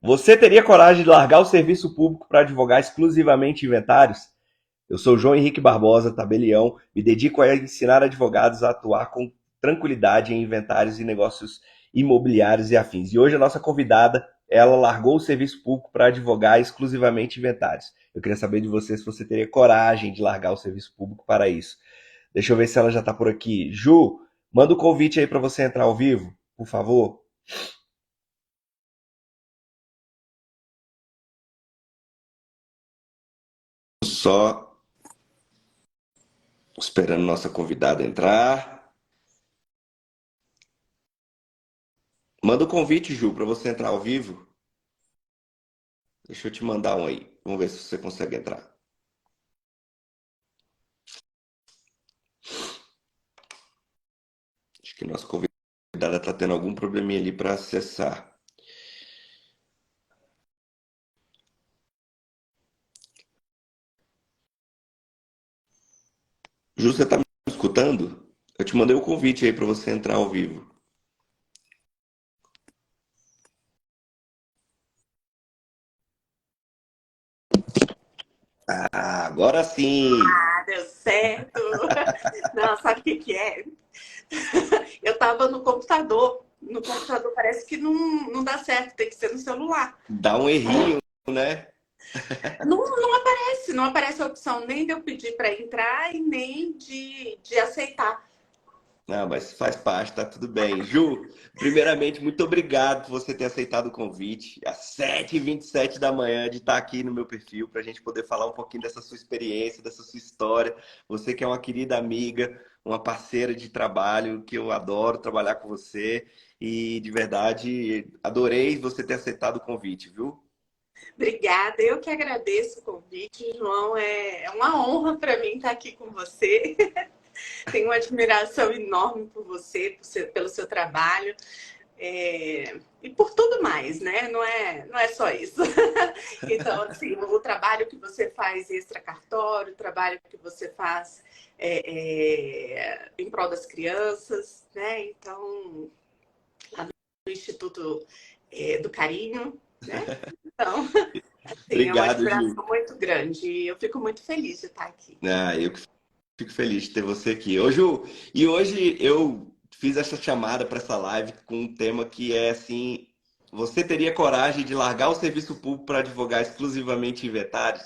Você teria coragem de largar o serviço público para advogar exclusivamente inventários? Eu sou João Henrique Barbosa, tabelião, me dedico a ensinar advogados a atuar com tranquilidade em inventários e negócios imobiliários e afins. E hoje a nossa convidada, ela largou o serviço público para advogar exclusivamente inventários. Eu queria saber de você se você teria coragem de largar o serviço público para isso. Deixa eu ver se ela já está por aqui. Ju, manda o convite aí para você entrar ao vivo, por favor. Só esperando nossa convidada entrar. Manda o convite, Ju, para você entrar ao vivo. Deixa eu te mandar um aí. Vamos ver se você consegue entrar. Acho que nossa convidada está tendo algum probleminha ali para acessar. Ju, você está me escutando? Eu te mandei o convite aí para você entrar ao vivo. Ah, agora sim! Ah, deu certo. Não, sabe o que que é? Eu tava no computador. No computador parece que não dá certo, tem que ser no celular. Dá um errinho, né? Não aparece a opção nem de eu pedir para entrar e nem de aceitar. Não, mas faz parte, tá tudo bem. Ju, primeiramente, muito obrigado por você ter aceitado o convite. Às 7h27 da manhã de estar aqui no meu perfil para a gente poder falar um pouquinho dessa sua experiência, dessa sua história. Você que é uma querida amiga, uma parceira de trabalho, que eu adoro trabalhar com você. E de verdade, adorei você ter aceitado o convite, viu? Obrigada, eu que agradeço o convite, João. É uma honra para mim estar aqui com você. Tenho uma admiração enorme por você, pelo seu trabalho. E por tudo mais, né? Não é só isso. Então, assim, o trabalho que você faz extra-cartório, o trabalho que você faz em prol das crianças, né? Então, lá no Instituto do Carinho, né? Então, assim, é uma Obrigado, admiração Ju. muito grande e eu fico muito feliz de estar aqui. Eu que fico feliz de ter você aqui. Hoje eu fiz essa chamada para essa live com um tema que é assim: você teria coragem de largar o serviço público para advogar exclusivamente em inventários?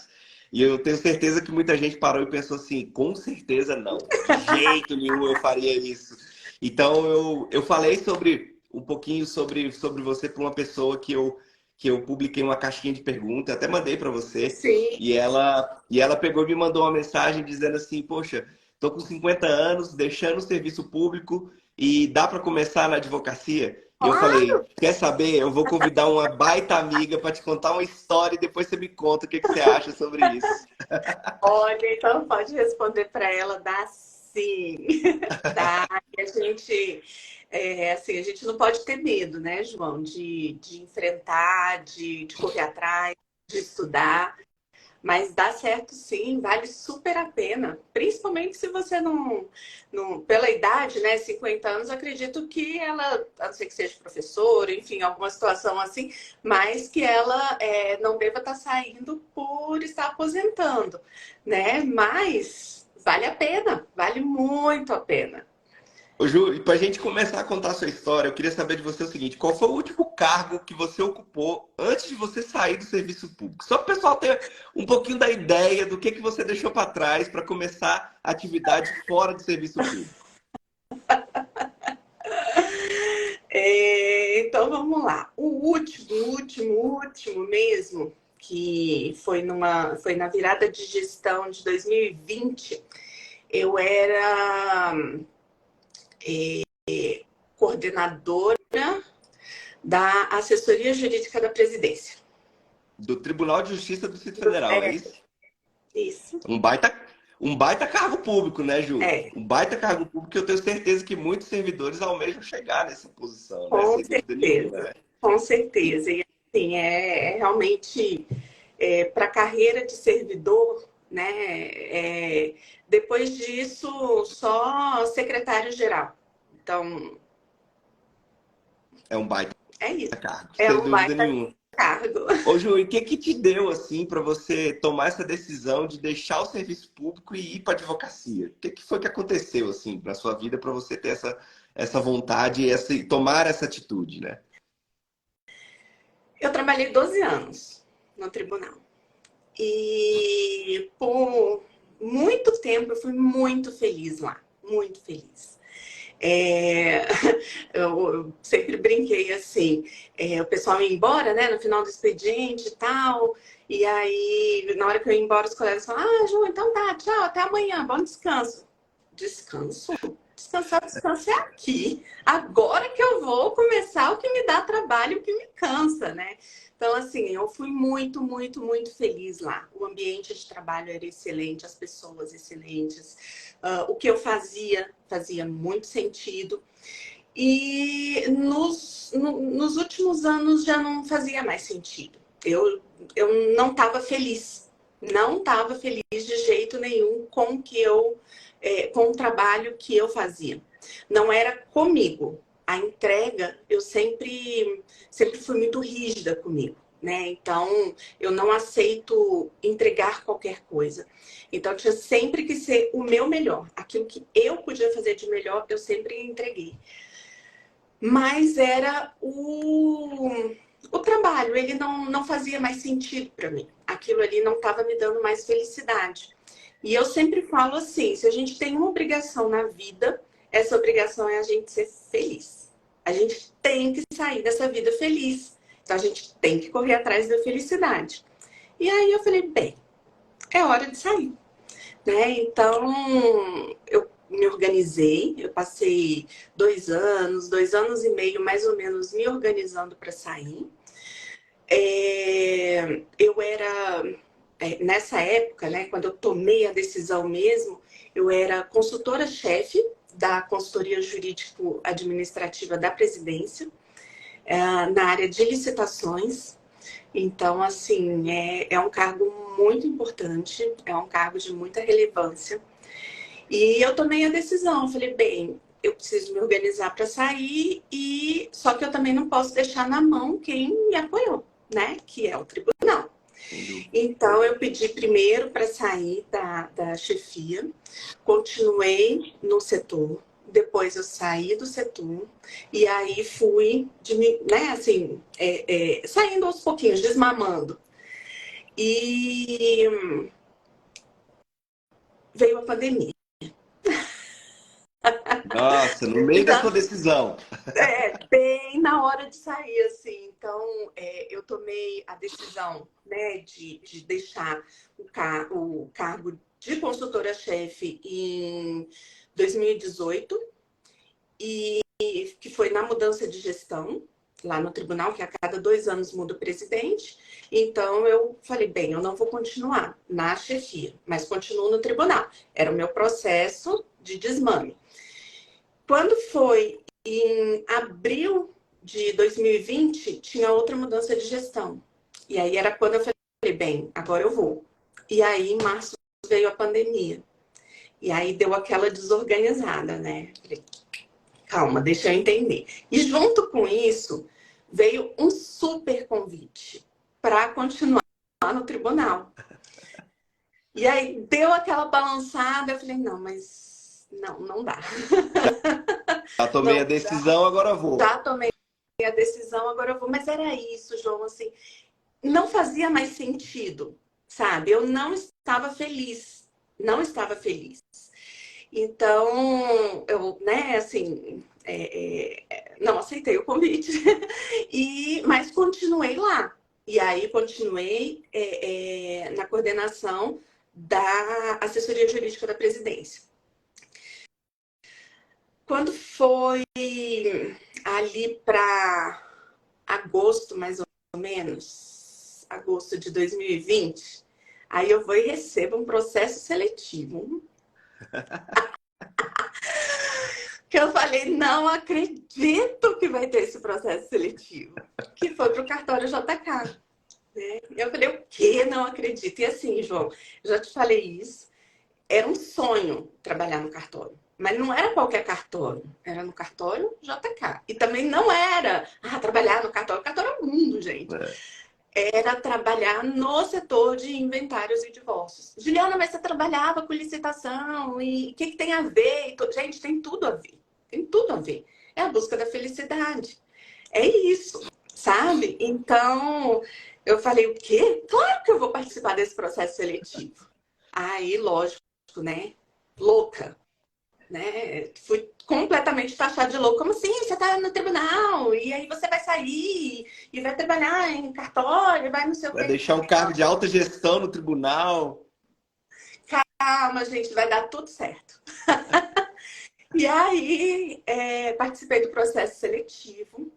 E eu tenho certeza que muita gente parou e pensou assim: com certeza não, de jeito nenhum eu faria isso. Então eu falei sobre um pouquinho sobre você para uma pessoa que eu publiquei uma caixinha de perguntas, até mandei para você. Sim, E ela pegou e me mandou uma mensagem dizendo assim: poxa, tô com 50 anos, deixando o serviço público e dá para começar na advocacia? E eu falei: claro. quer saber? Eu vou convidar uma baita amiga para te contar uma história e depois você me conta o que que você acha sobre isso. Olha, então pode responder para ela, dá sim. Dá. E a gente, assim, a gente não pode ter medo, né, João, de enfrentar, de correr atrás, de estudar. Mas dá certo sim, vale super a pena. Principalmente se você pela idade, né, 50 anos, acredito que ela, a não ser que seja professora, enfim, alguma situação assim, mas que ela não deva estar saindo por estar aposentando, né? Mas vale a pena, vale muito a pena. Ô, Ju, e para a gente começar a contar a sua história, eu queria saber de você o seguinte: qual foi o último cargo que você ocupou antes de você sair do serviço público? Só para o pessoal ter um pouquinho da ideia do que você deixou para trás para começar a atividade fora do serviço público. Então vamos lá. O último mesmo, que foi na virada de gestão de 2020, eu era coordenadora da assessoria jurídica da presidência. Do Tribunal de Justiça do Distrito Federal, é É isso? isso. Um baita, um baita cargo público, né, Ju? É, Um baita cargo público que eu tenho certeza que muitos servidores almejam chegar nessa posição, né? com Sem dúvida nenhuma, certeza. né? Com certeza. E assim, é realmente para a carreira de servidor, né? Depois disso, só secretário-geral. Então, É um baita é isso. cargo, É sem um dúvida baita nenhuma. cargo. Ô, Ju, e o que que te deu, assim, para você tomar essa decisão de deixar o serviço público e ir para a advocacia? O que que foi que aconteceu, assim, na sua vida para você ter essa vontade e tomar essa atitude, né? Eu trabalhei 12 anos no tribunal. E por muito tempo eu fui muito feliz lá. Muito feliz. É, eu sempre brinquei assim, o pessoal ia embora, né, no final do expediente e tal, e aí, na hora que eu ia embora, os colegas falavam, ah, Ju, então tá, tchau, até amanhã, bom descanso. Descanso? Descansar, descanso é aqui. Agora que eu vou começar o que me dá trabalho, o que me cansa, né? Então, assim, eu fui muito, muito, muito feliz lá. O ambiente de trabalho era excelente, as pessoas excelentes. O que eu fazia muito sentido. E nos últimos anos já não fazia mais sentido. Eu não estava feliz. Não estava feliz de jeito nenhum com o trabalho que eu fazia. Não era comigo. A entrega, eu sempre fui muito rígida comigo, né? Então, eu não aceito entregar qualquer coisa. Então, tinha sempre que ser o meu melhor. Aquilo que eu podia fazer de melhor, eu sempre entreguei. Mas era o trabalho, ele não fazia mais sentido para mim. Aquilo ali não estava me dando mais felicidade. E eu sempre falo assim, se a gente tem uma obrigação na vida, essa obrigação é a gente ser feliz. A gente tem que sair dessa vida feliz. Então a gente tem que correr atrás da felicidade. E aí eu falei, bem, é hora de sair, né? Então eu me organizei, eu passei 2 anos e meio mais ou menos me organizando para sair. Eu era nessa época, né, quando eu tomei a decisão mesmo, eu era consultora-chefe da consultoria jurídico-administrativa da presidência, na área de licitações. Então, assim, é um cargo muito importante, é um cargo de muita relevância. E eu tomei a decisão, falei, bem, eu preciso me organizar para sair, só que eu também não posso deixar na mão quem me apoiou, né, que é o tribunal. Então, eu pedi primeiro para sair da chefia, continuei no setor, depois eu saí do setor, e aí fui, né, assim, saindo aos pouquinhos, desmamando. E veio a pandemia. Nossa, no meio da Então, sua decisão. bem na hora de sair, assim. Então, eu tomei a decisão, né, de deixar o cargo de consultora-chefe em 2018, e que foi na mudança de gestão, lá no tribunal, que a cada 2 anos muda o presidente. Então, eu falei, bem, eu não vou continuar na chefia, mas continuo no tribunal. Era o meu processo de desmame. Quando foi em abril de 2020, tinha outra mudança de gestão. E aí era quando eu falei, bem, agora eu vou. E aí, em março, veio a pandemia. E aí deu aquela desorganizada, né? Falei, calma, deixa eu entender. E junto com isso, veio um super convite para continuar no tribunal. E aí deu aquela balançada, eu falei, não, mas não dá. Já tomei a Não, decisão, agora vou. já tomei a decisão, agora eu vou. Mas era isso, João, assim, não fazia mais sentido, sabe? Eu não estava feliz, não estava feliz. Então, eu, né, assim, não aceitei o convite, mas continuei lá. E aí, continuei na coordenação da assessoria jurídica da presidência. Quando foi ali para agosto, mais ou menos, agosto de 2020, aí eu vou e recebo um processo seletivo. Que eu falei, não acredito que vai ter esse processo seletivo. Que foi para o cartório JK. Né? Eu falei, o quê? Não acredito. E assim, João, já te falei isso, era um sonho trabalhar no cartório. Mas não era qualquer cartório, era no cartório JK. E também não era trabalhar no cartório. O cartório é o mundo, gente. É. Era trabalhar no setor de inventários e divórcios. Juliana, mas você trabalhava com licitação e o que tem a ver? Gente, tem tudo a ver. Tem tudo a ver. É a busca da felicidade. É isso, sabe? Então, eu falei, o quê? Claro que eu vou participar desse processo seletivo. Aí, lógico, né? Louca, né? Fui completamente taxada de louco. Como assim? Você está no tribunal e aí você vai sair e vai trabalhar em cartório, vai não sei o Vai quê. deixar um cargo de alta gestão no tribunal. Calma, gente, vai dar tudo certo. E aí, participei do processo seletivo.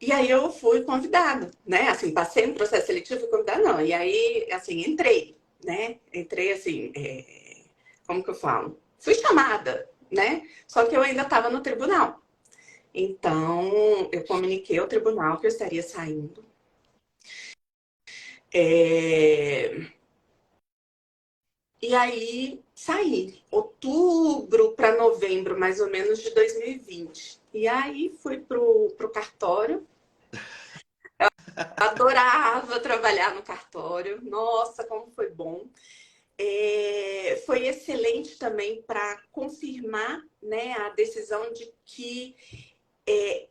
E aí eu fui convidada, né? Assim, passei no processo seletivo, fui convidada, não. E aí, assim, entrei, né? Entrei, assim, como que eu falo? Fui chamada, né? Só que eu ainda estava no tribunal. Então, eu comuniquei ao tribunal que eu estaria saindo. E aí, saí. Outubro para novembro, mais ou menos, de 2020. E aí, fui pro cartório. Adorava trabalhar no cartório. Nossa, como foi bom. Foi excelente também para confirmar, né, a decisão de que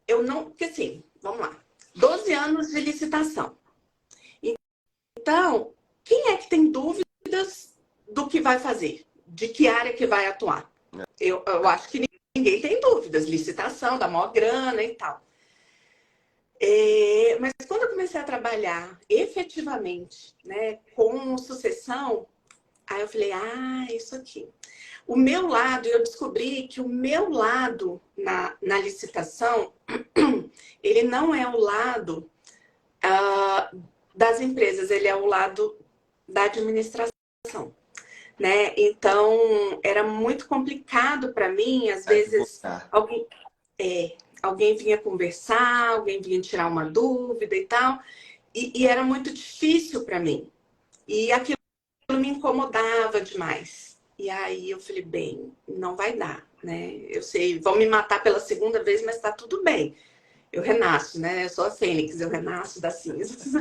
eu não... Porque assim, vamos lá. 12 anos de licitação. Então, quem é que tem dúvidas do que vai fazer? De que área que vai atuar? Eu acho que ninguém tem dúvidas. Licitação, dá maior grana e tal. Mas quando eu comecei a trabalhar efetivamente, né, com sucessão, aí eu falei, isso aqui. O meu lado, eu descobri que o meu lado na licitação, ele não é o lado das empresas, ele é o lado da administração, né? Então, era muito complicado para mim, às vezes, Advogar. alguém vinha conversar, alguém vinha tirar uma dúvida e tal, e era muito difícil para mim. E aquilo me incomodava demais. E aí eu falei, bem, não vai dar, né? Eu sei, vão me matar pela segunda vez, mas tá tudo bem. Eu renasço, né? Eu sou a Fênix, eu renasço das cinzas.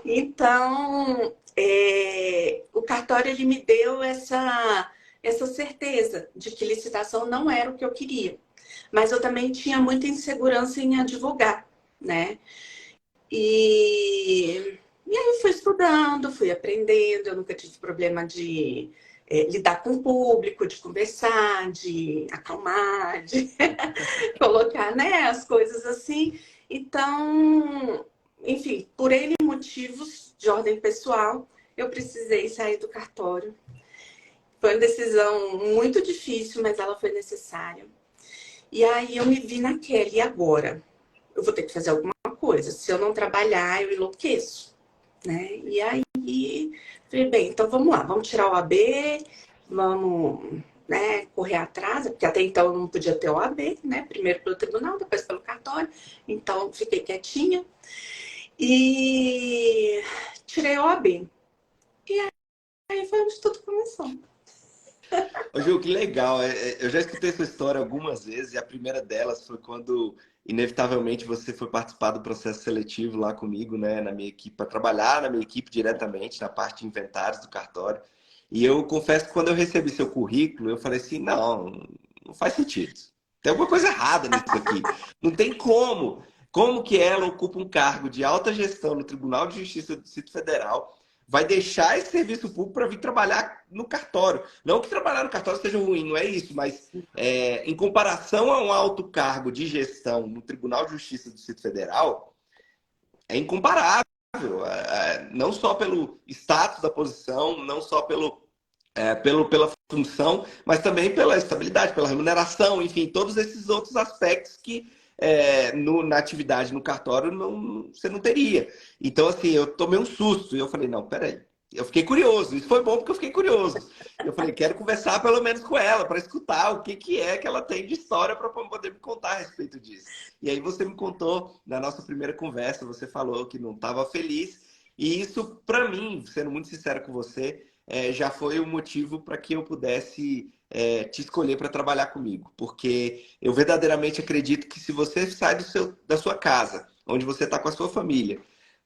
Então, o cartório ele me deu essa certeza de que licitação não era o que eu queria. Mas eu também tinha muita insegurança em advogar, né? E aí eu fui estudando, fui aprendendo, eu nunca tive problema de lidar com o público, de conversar, de acalmar, de colocar, né, as coisas assim. Então, enfim, por N motivos de ordem pessoal, eu precisei sair do cartório. Foi uma decisão muito difícil, mas ela foi necessária. E aí eu me vi naquela, e agora? Eu vou ter que fazer alguma coisa. Se eu não trabalhar, eu enlouqueço, né? E aí, falei, bem, então vamos lá, vamos tirar o AB, vamos, né, correr atrás, porque até então eu não podia ter o AB, né? Primeiro pelo tribunal, depois pelo cartório. Então, fiquei quietinha e tirei o AB. E aí foi onde tudo começou. Ô, Ju, que legal. Eu já escutei essa história algumas vezes e a primeira delas foi quando, inevitavelmente, você foi participar do processo seletivo lá comigo, né, na minha equipe, para trabalhar na minha equipe diretamente, na parte de inventários do cartório. E eu confesso que quando eu recebi seu currículo, eu falei assim, não faz sentido. Tem alguma coisa errada nisso aqui. Não tem como. Como que ela ocupa um cargo de alta gestão no Tribunal de Justiça do Distrito Federal, vai deixar esse serviço público para vir trabalhar no cartório? Não que trabalhar no cartório seja ruim, não é isso, mas em comparação a um alto cargo de gestão no Tribunal de Justiça do Distrito Federal, é incomparável. Não só pelo status da posição, não só pela função, mas também pela estabilidade, pela remuneração, enfim, todos esses outros aspectos que na atividade no cartório você não teria. Então, assim, eu tomei um susto e eu falei, não, peraí. Eu fiquei curioso, isso foi bom porque eu fiquei curioso. Eu falei, quero conversar pelo menos com ela, para escutar o que é que ela tem de história para poder me contar a respeito disso. E aí você me contou, na nossa primeira conversa, você falou que não estava feliz, e isso, para mim, sendo muito sincero com você, já foi o motivo para que eu pudesse te escolher para trabalhar comigo, porque eu verdadeiramente acredito que se você sai da sua casa, onde você está com a sua família,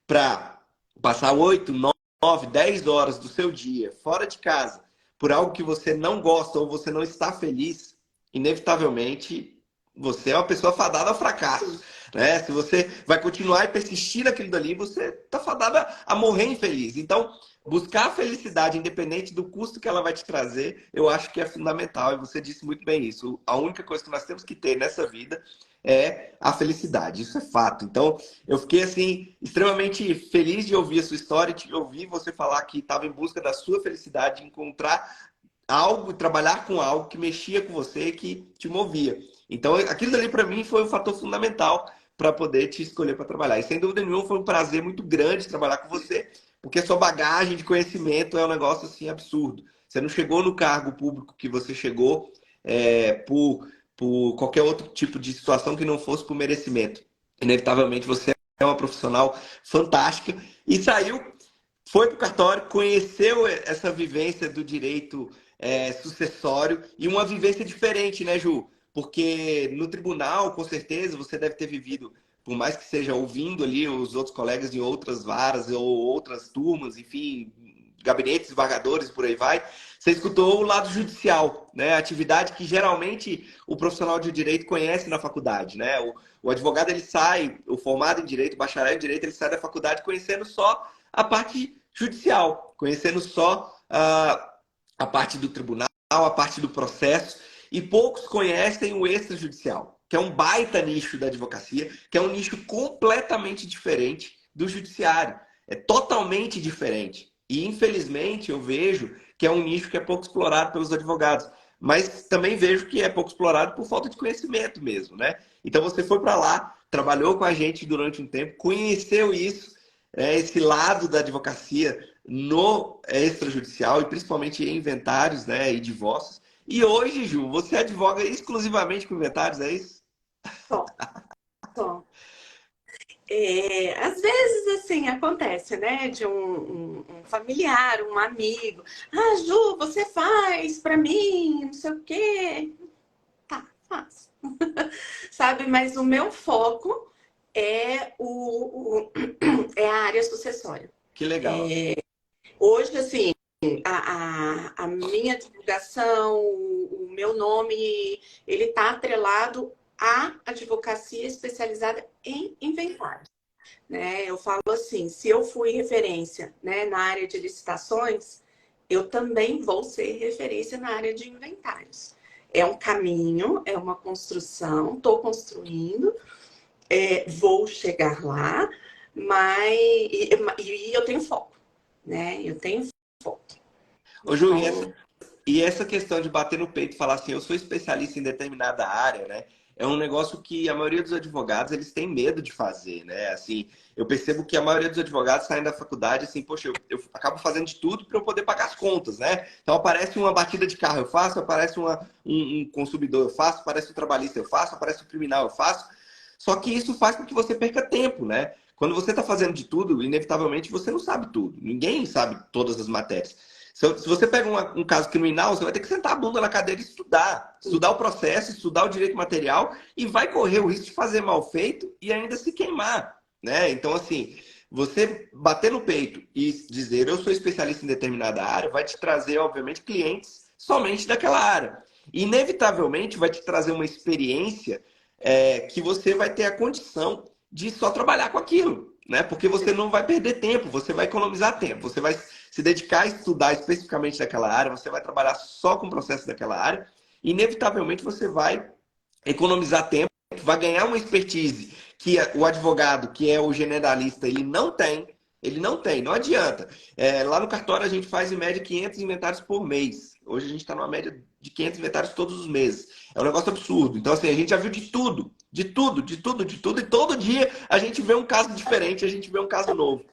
para passar 8, 9, 10 horas do seu dia fora de casa, por algo que você não gosta ou você não está feliz, inevitavelmente você é uma pessoa fadada ao fracasso. Né? Se você vai continuar e persistir naquilo dali, você está fadada a morrer infeliz. Então, buscar a felicidade, independente do custo que ela vai te trazer, eu acho que é fundamental. E você disse muito bem isso. A única coisa que nós temos que ter nessa vida é a felicidade. Isso é fato. Então, eu fiquei, assim, extremamente feliz de ouvir a sua história, de ouvir você falar que estava em busca da sua felicidade, de encontrar algo, trabalhar com algo que mexia com você, que te movia. Então, aquilo ali para mim foi um fator fundamental para poder te escolher para trabalhar. E sem dúvida nenhuma foi um prazer muito grande trabalhar com você, porque a sua bagagem de conhecimento é um negócio assim absurdo. Você não chegou no cargo público que você chegou por qualquer outro tipo de situação que não fosse por merecimento. Inevitavelmente você é uma profissional fantástica e saiu, foi para o cartório, conheceu essa vivência do direito sucessório e uma vivência diferente, né, Ju? Porque no tribunal, com certeza, você deve ter vivido, por mais que seja ouvindo ali os outros colegas de outras varas ou outras turmas, enfim, gabinetes, desembargadores, por aí vai, você escutou o lado judicial, né? A atividade que geralmente o profissional de direito conhece na faculdade, né? O advogado, ele sai, o formado em direito, o bacharel em direito, ele sai da faculdade conhecendo só a parte judicial, conhecendo só a parte do tribunal, a parte do processo, e poucos conhecem o extrajudicial, que é um baita nicho da advocacia, que é um nicho completamente diferente do judiciário. É totalmente diferente. E, infelizmente, eu vejo que é um nicho que é pouco explorado pelos advogados. Mas também vejo que é pouco explorado por falta de conhecimento mesmo, né? Então, você foi para lá, trabalhou com a gente durante um tempo, conheceu isso, esse lado da advocacia no extrajudicial e principalmente em inventários, né, e divórcios. E hoje, Ju, você advoga exclusivamente com inventários, é isso? Só, só. Às vezes, assim, acontece, né? De um familiar, um amigo. Ah, Ju, você faz para mim, não sei o quê. Tá, faço. Sabe? Mas o meu foco é a área sucessória. Que legal. Hoje, assim, a minha divulgação, o meu nome, ele está atrelado à advocacia especializada em inventário. Né? Eu falo assim, se eu fui referência, né, na área de licitações, eu também vou ser referência na área de inventários. É um caminho, é uma construção, estou construindo, vou chegar lá, mas e eu tenho foco, né? Eu tenho foco. Ô, Ju, Então, e essa questão de bater no peito e falar assim, eu sou especialista em determinada área, né? É um negócio que a maioria dos advogados, eles têm medo de fazer, né? Assim, eu percebo que a maioria dos advogados saem da faculdade assim, poxa, eu acabo fazendo de tudo para eu poder pagar as contas, né? Então aparece uma batida de carro, eu faço, aparece um consumidor, eu faço, aparece um trabalhista, eu faço, aparece um criminal, eu faço. Só que isso faz com que você perca tempo, né? Quando você está fazendo de tudo, inevitavelmente você não sabe tudo. Ninguém sabe todas as matérias. Se você pega um caso criminal, você vai ter que sentar a bunda na cadeira e estudar. Estudar o processo, estudar o direito material e vai correr o risco de fazer mal feito e ainda se queimar, né? Então, assim, você bater no peito e dizer eu sou especialista em determinada área vai te trazer, obviamente, clientes somente daquela área. E, inevitavelmente, vai te trazer uma experiência que você vai ter a condição de só trabalhar com aquilo, né? Porque você não vai perder tempo, você vai economizar tempo, você vai se dedicar a estudar especificamente daquela área, você vai trabalhar só com o processo daquela área, e inevitavelmente você vai economizar tempo, vai ganhar uma expertise que o advogado, que é o generalista, ele não tem, não adianta. Lá no cartório a gente faz em média 500 inventários por mês. Hoje a gente está numa média de 500 inventários todos os meses. É um negócio absurdo. Então, assim, a gente já viu de tudo, de tudo, de tudo, de tudo, e todo dia a gente vê um caso diferente, a gente vê um caso novo.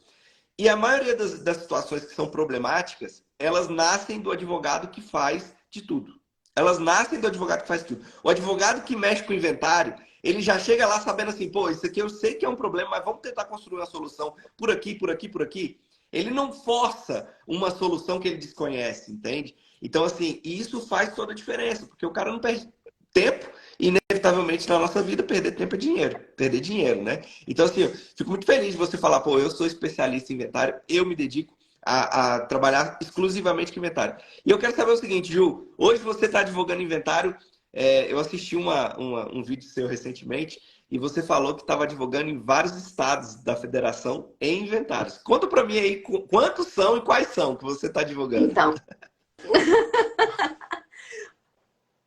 E a maioria das situações que são problemáticas, elas nascem do advogado que faz de tudo. Elas nascem do advogado que faz tudo. O advogado que mexe com o inventário, ele já chega lá sabendo assim, pô, isso aqui eu sei que é um problema, mas vamos tentar construir uma solução por aqui, por aqui, por aqui. ele não força uma solução que ele desconhece, entende? Então, assim, isso faz toda a diferença, porque o cara não perde tempo e, inevitavelmente, na nossa vida, perder tempo é dinheiro, perder dinheiro, né? Então, assim, eu fico muito feliz de você falar, pô, eu sou especialista em inventário, eu me dedico a trabalhar exclusivamente com inventário. E eu quero saber o seguinte, Ju, hoje você está advogando inventário, eu assisti um vídeo seu recentemente, e você falou que estava advogando em vários estados da federação em inventários. Conta para mim aí quantos são e quais são que você está advogando. Então,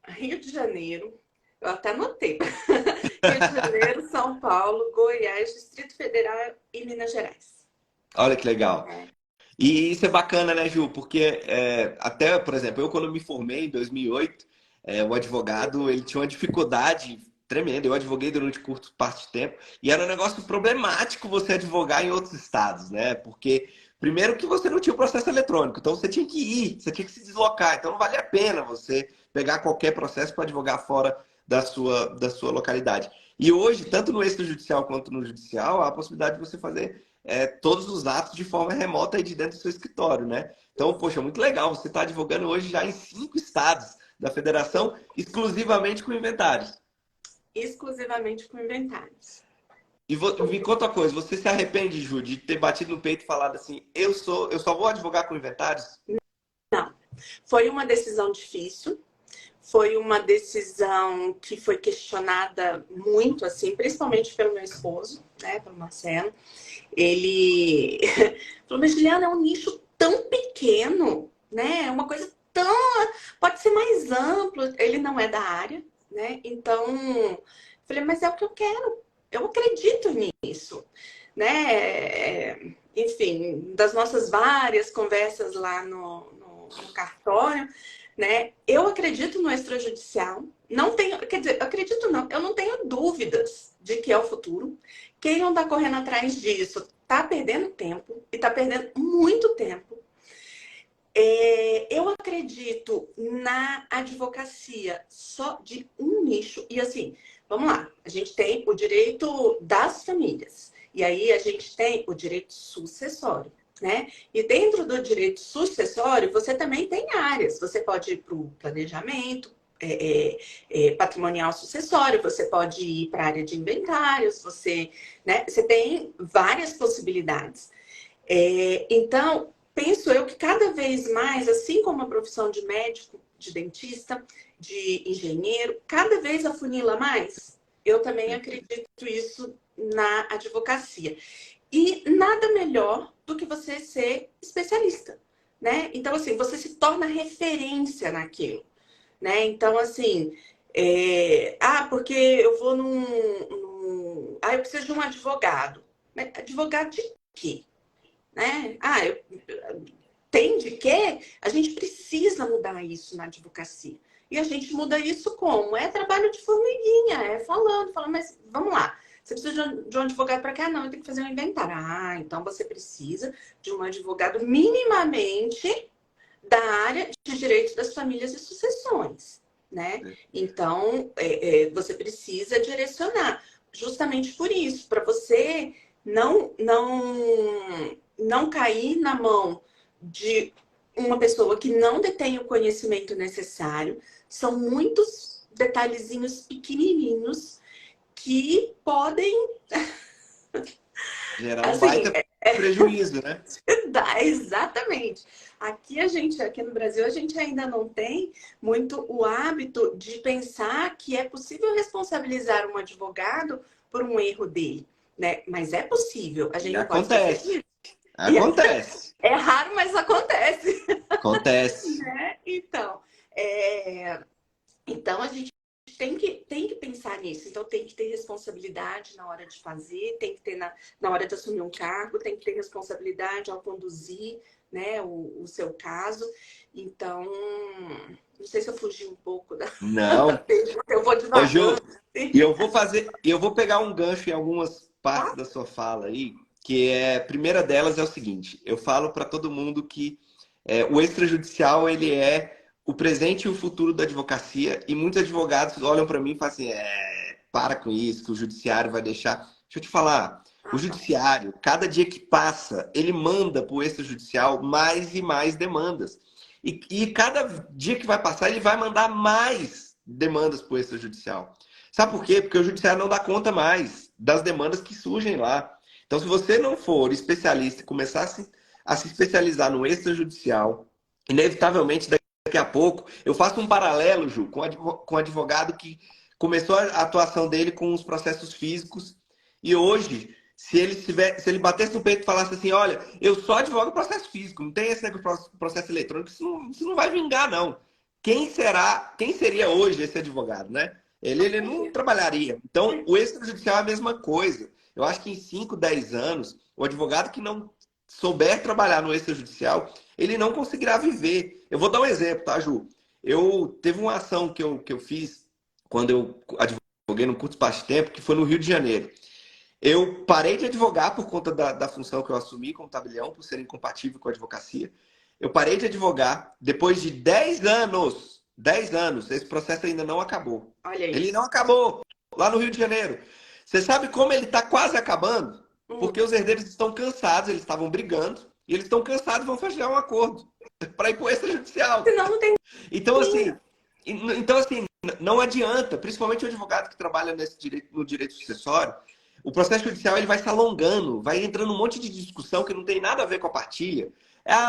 Rio de Janeiro, eu até anotei. Rio de Janeiro, São Paulo, Goiás, Distrito Federal e Minas Gerais. Olha que legal. É. E isso é bacana, né, Ju? Porque até, por exemplo, eu quando me formei em 2008, o advogado ele tinha uma dificuldade tremenda. Eu advoguei durante curto espaço de tempo e era um negócio problemático você advogar em outros estados, né? Porque primeiro que você não tinha o processo eletrônico, então você tinha que ir, você tinha que se deslocar, então não valia a pena você pegar qualquer processo para advogar fora da sua localidade. E hoje, tanto no extrajudicial quanto no judicial, há a possibilidade de você fazer todos os atos de forma remota aí de dentro do seu escritório, né? Então, poxa, muito legal. Você está advogando hoje já em 5 estados da federação, exclusivamente com inventários. Exclusivamente com inventários. E me conta uma coisa, você se arrepende, Ju, de ter batido no peito e falado assim, eu só vou advogar com inventários? Não. Foi uma decisão difícil. Foi uma decisão que foi questionada muito, assim, principalmente pelo meu esposo, né, pelo Marcelo. Ele falou, mas Juliana, é um nicho tão pequeno, né? É uma coisa tão... Pode ser mais amplo. Ele não é da área, né? Então, falei, mas é o que eu quero. Eu acredito nisso, né? Enfim, das nossas várias conversas lá no cartório, né? Eu acredito no extrajudicial. Não tenho, quer dizer, acredito não, eu não tenho dúvidas de que é o futuro. Quem não está correndo atrás disso está perdendo tempo e está perdendo muito tempo. Eu acredito na advocacia só de um nicho. E assim, vamos lá, a gente tem o direito das famílias. E aí a gente tem o direito sucessório, né? E dentro do direito sucessório, você também tem áreas. Você pode ir para o planejamento, patrimonial sucessório, você pode ir para a área de inventários, né, você tem várias possibilidades. Então, penso eu que cada vez mais, assim como a profissão de médico, de dentista, de engenheiro, cada vez afunila mais. Eu também acredito isso na advocacia. E nada melhor do que você ser especialista, né? Então, assim, você se torna referência naquilo, né? Então, assim, porque eu vou eu preciso de um advogado. Mas advogado de quê? Né? Tem de quê? A gente precisa mudar isso na advocacia. E a gente muda isso como? É trabalho de formiguinha, falando, mas vamos lá. Você precisa de um advogado para cá? Não, eu tenho que fazer um inventário. Então você precisa de um advogado minimamente da área de direito das famílias e sucessões, né? Então, você precisa direcionar. Justamente por isso, para você não cair na mão de uma pessoa que não detém o conhecimento necessário. São muitos detalhezinhos pequenininhos que podem gerar um baita prejuízo, né? Exatamente. Aqui no Brasil, a gente ainda não tem muito o hábito de pensar que é possível responsabilizar um advogado por um erro dele, né? Mas é possível. A gente não pode esquecer disso. Acontece. É raro, mas acontece. Acontece. Né? Então, a gente tem que pensar nisso. Então, tem que ter responsabilidade na hora de fazer, tem que ter na hora de assumir um cargo, tem que ter responsabilidade ao conduzir, né, o seu caso. Então, não sei se eu fugi um pouco da pergunta, eu vou devagar. Ô, Ju, e eu vou pegar um gancho em algumas partes da sua fala aí, que a primeira delas é o seguinte, eu falo para todo mundo que o extrajudicial, ele é o presente e o futuro da advocacia, e muitos advogados olham para mim e falam assim, para com isso, que o judiciário vai deixar. Deixa eu te falar, O judiciário, cada dia que passa, ele manda para o extrajudicial mais e mais demandas. E cada dia que vai passar, ele vai mandar mais demandas para o extrajudicial. Sabe por quê? Porque o judiciário não dá conta mais das demandas que surgem lá. Então, se você não for especialista e começar a se especializar no extrajudicial, inevitavelmente, daqui a pouco, eu faço um paralelo, Ju, com o advogado que começou a atuação dele com os processos físicos e hoje, se ele batesse no peito e falasse assim, olha, eu só advogo processo físico, não tem esse negócio de processo eletrônico, isso não vai vingar, não. Quem seria hoje esse advogado, né? Ele não trabalharia. Então, o extrajudicial é a mesma coisa. Eu acho que em 5, 10 anos, o advogado que não souber trabalhar no extrajudicial, ele não conseguirá viver. Eu vou dar um exemplo, tá, Ju? Teve uma ação que eu fiz quando eu advoguei num curto espaço de tempo, que foi no Rio de Janeiro. Eu parei de advogar por conta da função que eu assumi como tabelião, por ser incompatível com a advocacia. Eu parei de advogar depois de 10 anos. 10 anos. Esse processo ainda não acabou. Olha isso. Ele não acabou. Lá no Rio de Janeiro. Você sabe como ele está quase acabando? Porque os herdeiros estão cansados, eles estavam brigando, e eles estão cansados e vão fechar um acordo para ir para o extrajudicial. Senão não tem. Então, assim, não adianta, principalmente o advogado que trabalha no direito sucessório, o processo judicial ele vai se alongando, vai entrando um monte de discussão que não tem nada a ver com a partilha.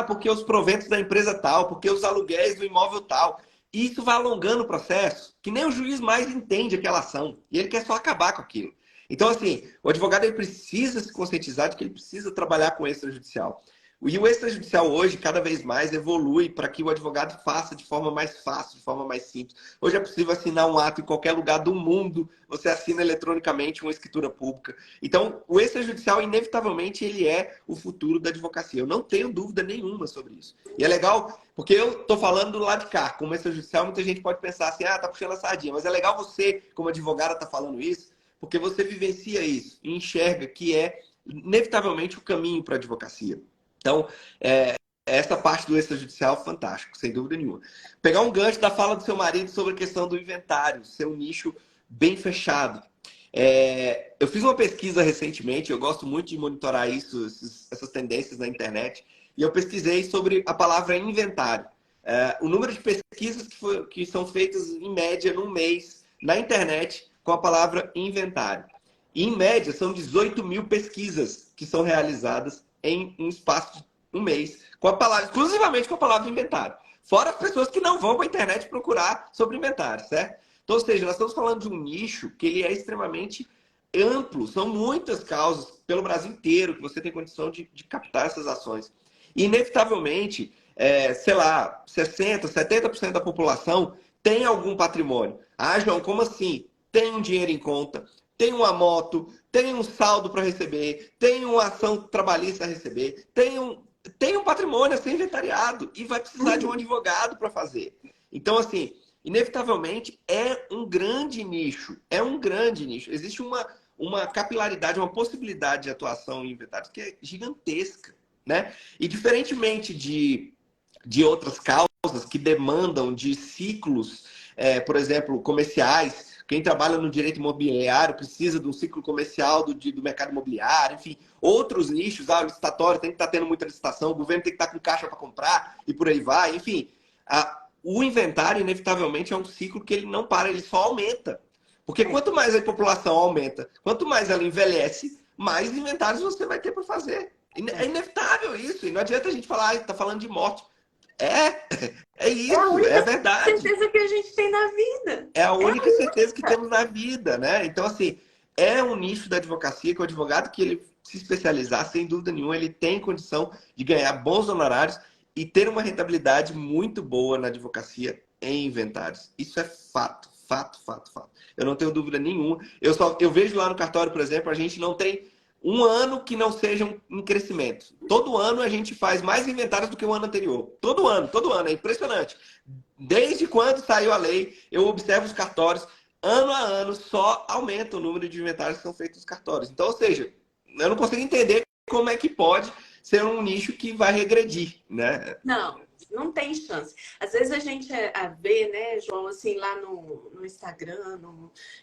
Porque os proventos da empresa tal, porque os aluguéis do imóvel tal. E isso vai alongando o processo, que nem o juiz mais entende aquela ação. E ele quer só acabar com aquilo. Então, assim, o advogado ele precisa se conscientizar de que ele precisa trabalhar com o extrajudicial. E o extrajudicial hoje, cada vez mais, evolui para que o advogado faça de forma mais fácil, de forma mais simples. Hoje é possível assinar um ato em qualquer lugar do mundo, você assina eletronicamente uma escritura pública. Então, o extrajudicial, inevitavelmente, ele é o futuro da advocacia. Eu não tenho dúvida nenhuma sobre isso. E é legal, porque eu estou falando do lado de cá. Como extrajudicial, muita gente pode pensar assim, tá puxando a sardinha. Mas é legal você, como advogada, tá falando isso, porque você vivencia isso e enxerga que é, inevitavelmente, o caminho para a advocacia. Então, essa parte do extrajudicial é fantástico, sem dúvida nenhuma. Pegar um gancho da fala do seu marido sobre a questão do inventário, ser um nicho bem fechado. Eu fiz uma pesquisa recentemente, eu gosto muito de monitorar isso, essas tendências na internet, e eu pesquisei sobre a palavra inventário. O número de pesquisas que são feitas, em média, num mês, na internet, com a palavra inventário. E, em média, são 18 mil pesquisas que são realizadas em um espaço de um mês, exclusivamente com a palavra inventário. Fora as pessoas que não vão para a internet procurar sobre inventário, certo? Então, ou seja, nós estamos falando de um nicho que ele é extremamente amplo. São muitas causas pelo Brasil inteiro que você tem condição de captar essas ações. E, inevitavelmente, 60%, 70% da população tem algum patrimônio. João, como assim? Tem um dinheiro em conta, tem uma moto, tem um saldo para receber, tem uma ação trabalhista a receber, tem um patrimônio a ser inventariado e vai precisar de um advogado para fazer. Então, assim, inevitavelmente é um grande nicho. É um grande nicho. Existe uma capilaridade, uma possibilidade de atuação em inventários que é gigantesca, né? E diferentemente de outras causas que demandam de ciclos, por exemplo, comerciais. Quem trabalha no direito imobiliário precisa de um ciclo comercial do mercado imobiliário, enfim, outros nichos, o licitatório tem que estar tendo muita licitação, o governo tem que estar com caixa para comprar e por aí vai, enfim. O inventário, inevitavelmente, é um ciclo que ele não para, ele só aumenta. Porque quanto mais a população aumenta, quanto mais ela envelhece, mais inventários você vai ter para fazer. É inevitável isso, e não adianta a gente falar, está falando de morte. É isso, é verdade. É a única certeza que a gente tem na vida. É a única certeza que temos na vida, né? Então, assim, é um nicho da advocacia que o advogado que ele se especializar, sem dúvida nenhuma, ele tem condição de ganhar bons honorários e ter uma rentabilidade muito boa na advocacia em inventários. Isso é fato, fato, fato, fato. Eu não tenho dúvida nenhuma. Eu vejo lá no cartório, por exemplo, a gente não tem um ano que não seja em crescimento. Todo ano a gente faz mais inventários do que o ano anterior. Todo ano, é impressionante. Desde quando saiu a lei, eu observo os cartórios, ano a ano, só aumenta o número de inventários que são feitos nos cartórios. Então, ou seja, eu não consigo entender como é que pode ser um nicho que vai regredir, né? Não, Não tem chance. Às vezes a gente vê, né, João, assim, lá no Instagram,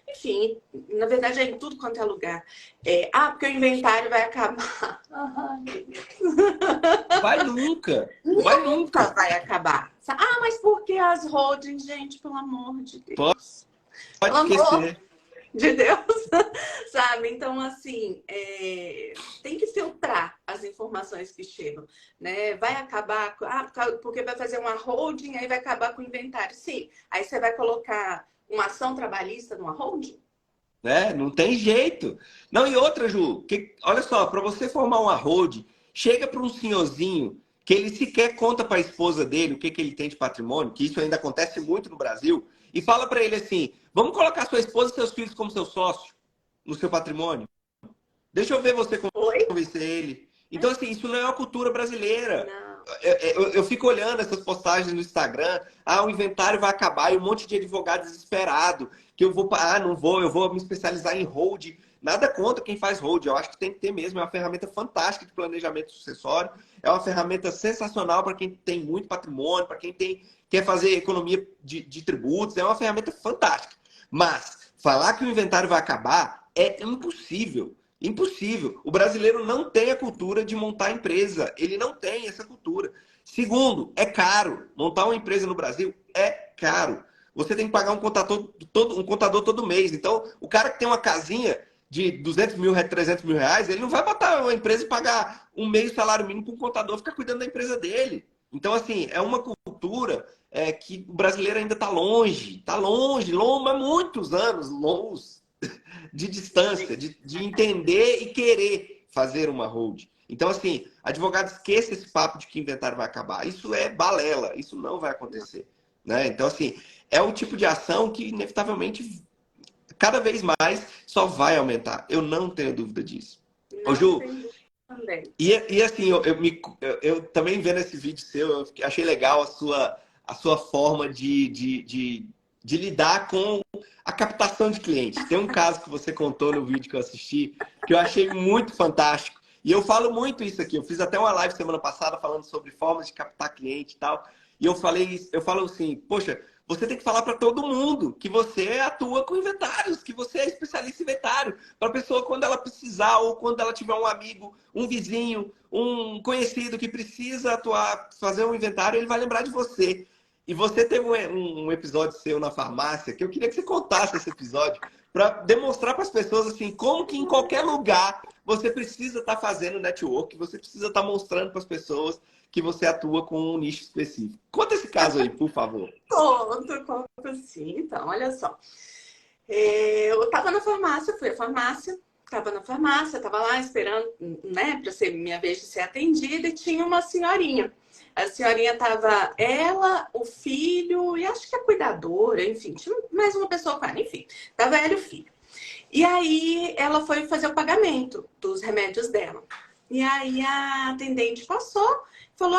enfim, na verdade é em tudo quanto é lugar. Porque o inventário vai acabar. Ai, meu Deus. Vai nunca, vai Nunca nunca. vai acabar. Mas por que as holdings, gente, pelo amor de Deus? Pelo Pode amor esquecer. de Deus, sabe? Então, assim, tem que filtrar as informações que chegam, né? Vai acabar, porque vai fazer uma holding, aí vai acabar com o inventário. Sim, aí você vai colocar uma ação trabalhista numa holding? Né? Não tem jeito. Não, e outra, Ju, olha só, para você formar uma hold, chega para um senhorzinho que ele sequer conta para a esposa dele o que ele tem de patrimônio, que isso ainda acontece muito no Brasil, e fala para ele assim: vamos colocar sua esposa e seus filhos como seu sócio no seu patrimônio. Deixa eu ver você Oi? convencer ele. Então, assim, isso não é uma cultura brasileira. Não. Eu fico olhando essas postagens no Instagram, o inventário vai acabar e um monte de advogado desesperado, que eu vou, não vou, eu vou me especializar em hold. Nada contra quem faz hold, eu acho que tem que ter mesmo, é uma ferramenta fantástica de planejamento sucessório, é uma ferramenta sensacional para quem tem muito patrimônio, para quem quer fazer economia de tributos, é uma ferramenta fantástica. Mas falar que o inventário vai acabar é impossível. Impossível. O brasileiro não tem a cultura de montar empresa. Ele não tem essa cultura. Segundo, é caro. Montar uma empresa no Brasil é caro. Você tem que pagar um contador todo mês. Então, o cara que tem uma casinha de 200 mil, 300 mil reais, ele não vai botar uma empresa e pagar um meio salário mínimo para um contador ficar cuidando da empresa dele. Então, assim, é uma cultura que o brasileiro ainda está longe, há muitos anos, longos de distância, de entender e querer fazer uma hold. Então, assim, advogado, esqueça esse papo de que inventário vai acabar. Isso é balela, isso não vai acontecer. Né? Então, assim, é o tipo de ação que, inevitavelmente, cada vez mais só vai aumentar. Eu não tenho dúvida disso. Ô, Não Ju, tem dúvida também. e assim, eu também vendo esse vídeo seu, achei legal a sua forma de lidar com a captação de clientes. Tem um caso que você contou no vídeo que eu assisti, que eu achei muito fantástico. E eu falo muito isso aqui. Eu fiz até uma live semana passada falando sobre formas de captar cliente e tal. E eu falo assim, poxa, você tem que falar para todo mundo que você atua com inventários, que você é especialista em inventário. Para a pessoa, quando ela precisar, ou quando ela tiver um amigo, um vizinho, um conhecido que precisa atuar, fazer um inventário, ele vai lembrar de você. E você teve um episódio seu na farmácia, que eu queria que você contasse esse episódio, para demonstrar para as pessoas assim, como que em qualquer lugar você precisa estar fazendo network, você precisa estar mostrando para as pessoas que você atua com um nicho específico. Conta esse caso aí, por favor. Conto sim. Então, olha só. Eu estava na farmácia, fui à farmácia, estava lá esperando, né, para ser minha vez de ser atendida, e tinha uma senhorinha. A senhorinha estava ela, o filho e acho que a cuidadora, enfim, tinha mais uma pessoa com ela, enfim, estava ela e o filho. E aí ela foi fazer o pagamento dos remédios dela. E aí a atendente passou, falou,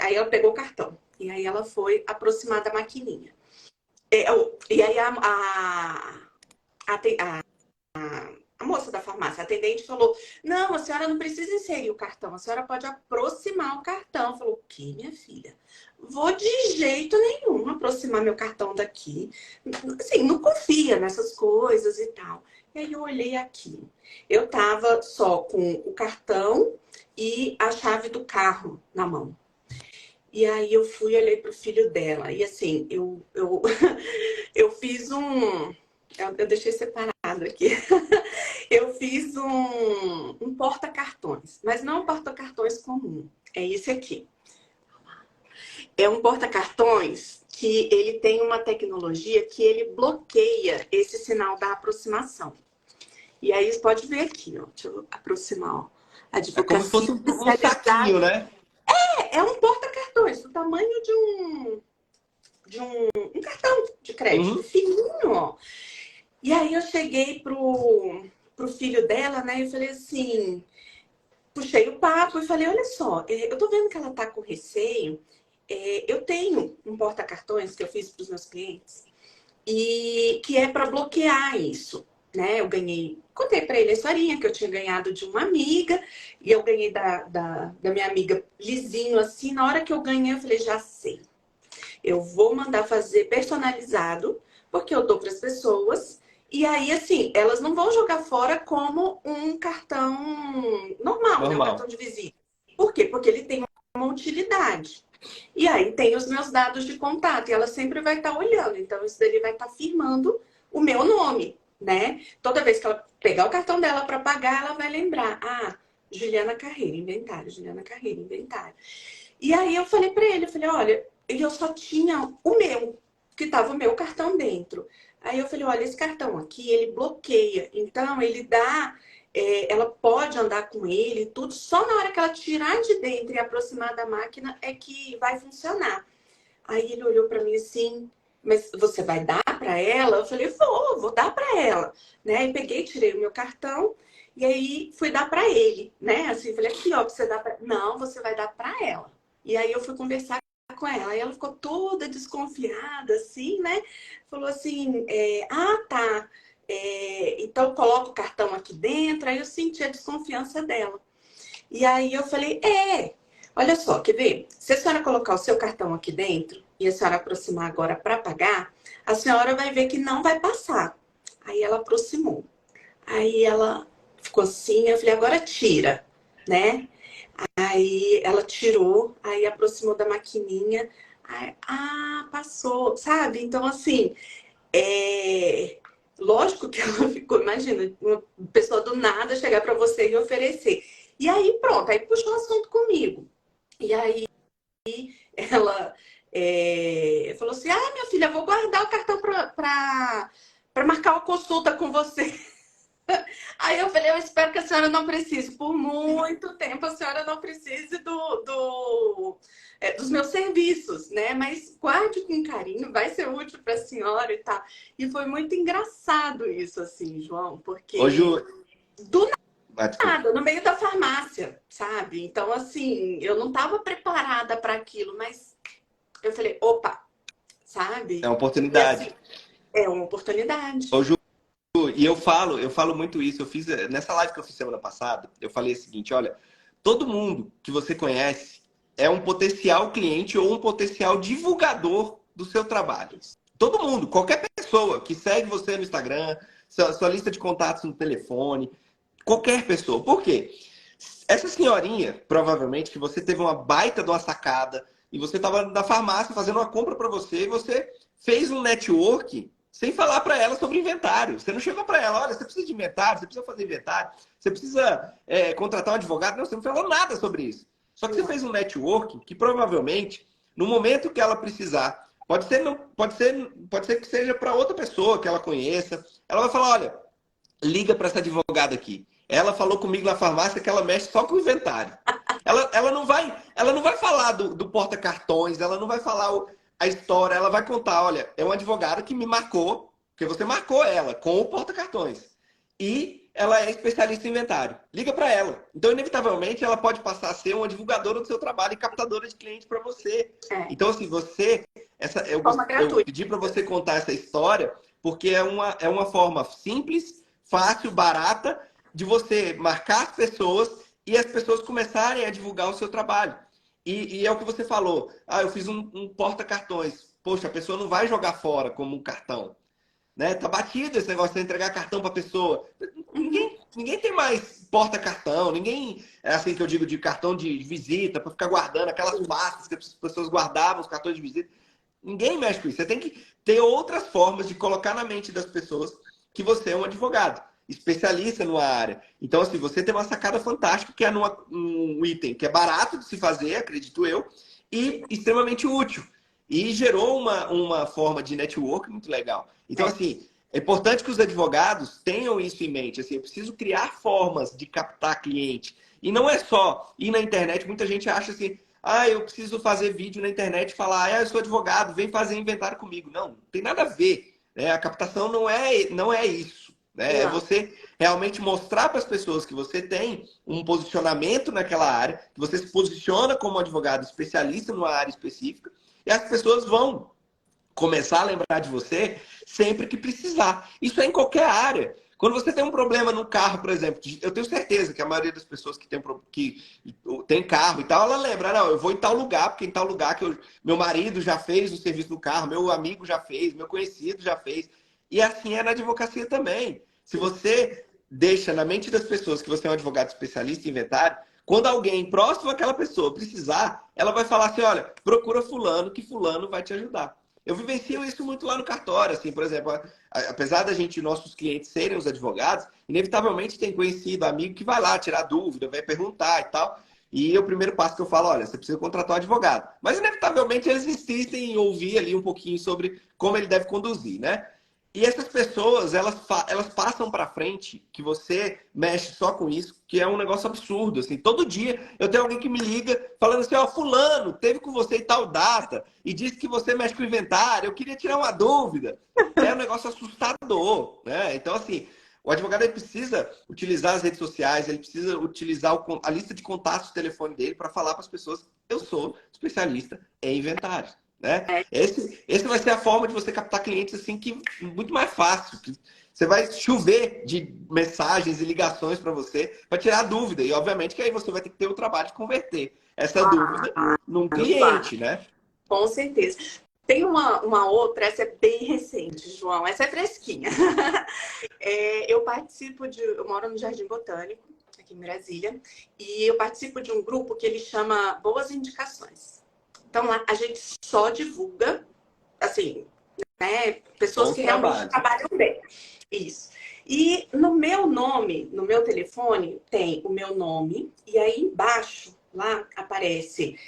aí ela pegou o cartão. E aí ela foi aproximar da maquininha. E aí a moça da farmácia, a atendente, falou: não, a senhora não precisa inserir o cartão, a senhora pode aproximar o cartão. Falou: o que, minha filha? Vou de jeito nenhum aproximar meu cartão daqui. Assim, não confia nessas coisas e tal. E aí eu olhei aqui. Eu tava só com o cartão e a chave do carro na mão. E aí eu fui e olhei pro filho dela. E assim, eu fiz um. Eu deixei separado aqui. Eu fiz um porta-cartões, mas não um porta-cartões comum. É esse aqui. É um porta-cartões que ele tem uma tecnologia que ele bloqueia esse sinal da aproximação. E aí você pode ver aqui, ó. Deixa eu aproximar, ó. É como se Advocacia fosse um saquinho, né? é um porta-cartões do tamanho de um cartão de crédito, Uhum. fininho, ó. E aí eu cheguei pro filho dela, né? E falei assim, puxei o papo e falei, olha só, eu tô vendo que ela tá com receio. Eu tenho um porta-cartões que eu fiz para os meus clientes e que é para bloquear isso. né? Eu ganhei, contei para ele a historinha que eu tinha ganhado de uma amiga, e eu ganhei da minha amiga lisinho, assim. Na hora que eu ganhei, eu falei, já sei. Eu vou mandar fazer personalizado, porque eu dou para as pessoas. E aí, assim, elas não vão jogar fora como um cartão normal, né? Um cartão Normal. de visita. Por quê? Porque ele tem uma utilidade. E aí tem os meus dados de contato, e ela sempre vai estar olhando. Então, isso daí vai estar firmando o meu nome, né? Toda vez que ela pegar o cartão dela para pagar, ela vai lembrar. Ah, Juliana Carreira, inventário, Juliana Carreira, inventário. E aí eu falei para ele, eu falei, olha, eu só tinha o meu, que tava o meu cartão dentro. Aí eu falei, olha, esse cartão aqui, ele bloqueia. Então, ele dá, ela pode andar com ele, tudo. Só na hora que ela tirar de dentro e aproximar da máquina é que vai funcionar. Aí ele olhou para mim assim, mas você vai dar para ela? Eu falei, vou dar para ela, né? E peguei, tirei o meu cartão e aí fui dar para ele, né? Assim, falei aqui, ó, pra você dar para. Não, você vai dar para ela. E aí eu fui conversar com ela, e ela ficou toda desconfiada, assim, né? Falou assim, ah, tá. Então coloca o cartão aqui dentro. Aí eu senti a desconfiança dela. E aí eu falei, olha só, quer ver? Se a senhora colocar o seu cartão aqui dentro e a senhora aproximar agora para pagar, a senhora vai ver que não vai passar. Aí ela aproximou. Aí ela ficou assim, eu falei, agora tira, né? Aí ela tirou, aí aproximou da maquininha. Aí, passou, sabe? Então, assim, lógico que ela ficou, imagina, uma pessoa do nada chegar para você e oferecer. E aí, pronto, aí puxou o assunto comigo. E aí ela falou assim: ah, minha filha, eu vou guardar o cartão para marcar uma consulta com você. Aí eu falei: eu espero que a senhora não precise. Por muito tempo a senhora não precise dos meus serviços, né? Mas guarde com carinho, vai ser útil para a senhora e tal. E foi muito engraçado isso, assim, João, Ô, porque Ju... do Desculpa. nada, no meio da farmácia, sabe? Então, assim, eu não estava preparada para aquilo, mas eu falei, opa, É sabe? uma E assim, oportunidade. é uma oportunidade. Ô, Ju, e eu falo muito isso. Eu fiz nessa live que eu fiz semana passada, eu falei o seguinte: olha, todo mundo que você conhece é um potencial cliente ou um potencial divulgador do seu trabalho. Todo mundo, qualquer pessoa que segue você no Instagram, sua lista de contatos no telefone, qualquer pessoa. Por quê? Essa senhorinha, provavelmente, que você teve uma baita de uma sacada e você estava na farmácia fazendo uma compra para você e você fez um network sem falar para ela sobre inventário. Você não chegou para ela, olha, você precisa de inventário, você precisa fazer inventário, você precisa contratar um advogado. Não, você não falou nada sobre isso. Só que você fez um network que provavelmente, no momento que ela precisar, pode ser que seja para outra pessoa que ela conheça, ela vai falar, olha, liga para essa advogada aqui. Ela falou comigo na farmácia que ela mexe só com o inventário. Ela não vai falar do porta-cartões, ela não vai falar a história, ela vai contar, olha, é uma advogada que me marcou, porque você marcou ela com o porta-cartões. E ela é especialista em inventário. Liga para ela. Então, inevitavelmente, ela pode passar a ser uma divulgadora do seu trabalho e captadora de clientes para você. É, Então, assim, forma eu gratuita. pedi para você contar essa história porque é uma forma simples, fácil, barata de você marcar as pessoas e as pessoas começarem a divulgar o seu trabalho. E é o que você falou. Ah, eu fiz um porta-cartões. Poxa, a pessoa não vai jogar fora como um cartão. Né? Tá batido esse negócio de entregar cartão para pessoa. Uhum. Ninguém tem mais porta-cartão. Ninguém, é assim que eu digo, de cartão de visita, para ficar guardando aquelas pastas que as pessoas guardavam, os cartões de visita. Ninguém mexe com isso. Você tem que ter outras formas de colocar na mente das pessoas que você é um advogado, especialista numa área. Então, assim, você tem uma sacada fantástica, que é um item que é barato de se fazer, acredito eu, e extremamente útil. E gerou uma forma de network muito legal. Então, É. assim, é importante que os advogados tenham isso em mente. Assim, eu preciso criar formas de captar cliente. E não é só ir na internet. Muita gente acha assim, ah, eu preciso fazer vídeo na internet e falar, ah, eu sou advogado, vem fazer inventário comigo. Não tem nada a ver. Né? A captação não é isso. Né? É Não. você realmente mostrar para as pessoas que você tem um posicionamento naquela área, que você se posiciona como advogado especialista numa área específica, e as pessoas vão começar a lembrar de você sempre que precisar. Isso é em qualquer área. Quando você tem um problema no carro, por exemplo, eu tenho certeza que a maioria das pessoas que tem carro e tal, ela lembra, não, eu vou em tal lugar, porque em tal lugar meu marido já fez o serviço do carro, meu amigo já fez, meu conhecido já fez. E assim é na advocacia também. Se você deixa na mente das pessoas que você é um advogado especialista em inventário, quando alguém próximo àquela pessoa precisar, ela vai falar assim, olha, procura fulano, que fulano vai te ajudar. Eu vivencio isso muito lá no cartório, assim, por exemplo, apesar da gente, nossos clientes serem os advogados, inevitavelmente tem conhecido, amigo que vai lá tirar dúvida, vai perguntar e tal. E o primeiro passo que eu falo, olha, você precisa contratar um advogado. Mas inevitavelmente eles insistem em ouvir ali um pouquinho sobre como ele deve conduzir, né? E essas pessoas, elas passam para frente que você mexe só com isso, que é um negócio absurdo. Assim, todo dia eu tenho alguém que me liga falando assim, ó, fulano, teve com você em tal data e disse que você mexe com inventário, eu queria tirar uma dúvida. É um negócio assustador, né? Então, assim, o advogado ele precisa utilizar as redes sociais, ele precisa utilizar a lista de contatos do telefone dele para falar para as pessoas, eu sou especialista em inventário. Né? Esse vai ser a forma de você captar clientes assim que muito mais fácil. Você vai chover de mensagens e ligações para você para tirar dúvida. E obviamente que aí você vai ter que ter o trabalho de converter essa dúvida num cliente, né? Com certeza. Tem uma outra, essa é bem recente, João, essa é fresquinha. Eu moro no Jardim Botânico, aqui em Brasília, e eu participo de um grupo que ele chama Boas Indicações. Então lá a gente só divulga, assim, né, pessoas Bons que realmente trabalhos. trabalham bem. Isso. E no meu nome, no meu telefone, tem o meu nome, e aí embaixo, lá aparece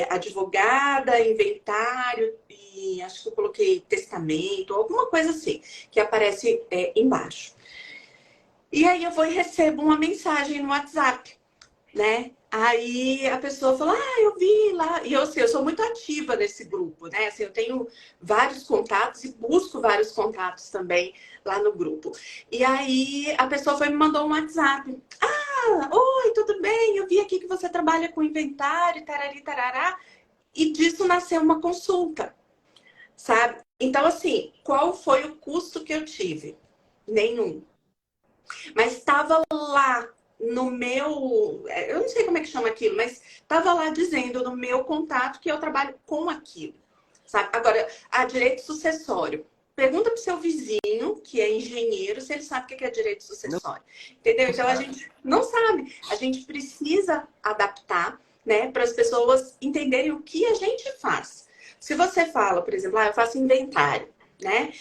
advogada, inventário, e acho que eu coloquei testamento, alguma coisa assim, que aparece embaixo. E aí eu vou e recebo uma mensagem no WhatsApp, né? Aí a pessoa fala, eu vi lá. E eu, assim, eu sou muito ativa nesse grupo, né? Assim, eu tenho vários contatos e busco vários contatos também lá no grupo. E aí a pessoa foi e me mandou um WhatsApp. Oi, tudo bem? Eu vi aqui que você trabalha com inventário, tarari, tarará. E disso nasceu uma consulta, sabe? Então, assim, qual foi o custo que eu tive? Nenhum. Mas estava lá no meu, eu não sei como é que chama aquilo, mas estava lá dizendo no meu contato que eu trabalho com aquilo, sabe? Agora, direito sucessório. Pergunta para o seu vizinho, que é engenheiro, se ele sabe o que é direito sucessório. Entendeu? Então, a gente não sabe. A gente precisa adaptar, né, para as pessoas entenderem o que a gente faz. Se você fala, por exemplo, eu faço inventário, né?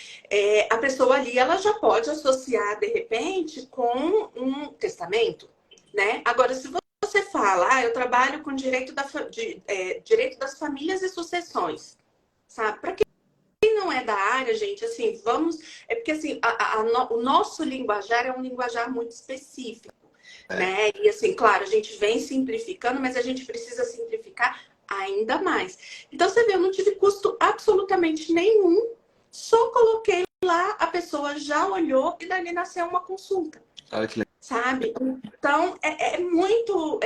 A pessoa ali, ela já pode associar, de repente, com um testamento, né? Agora, se você fala, eu trabalho com direito das famílias e sucessões, sabe? Para quem não é da área, gente, assim, é porque, assim, o nosso linguajar é um linguajar muito específico, né? E, assim, claro, a gente vem simplificando, mas a gente precisa simplificar ainda mais. Então, você vê, eu não tive custo absolutamente nenhum, só coloquei lá, a pessoa já olhou e dali nasceu uma consulta. Olha que legal. Sabe? Então, é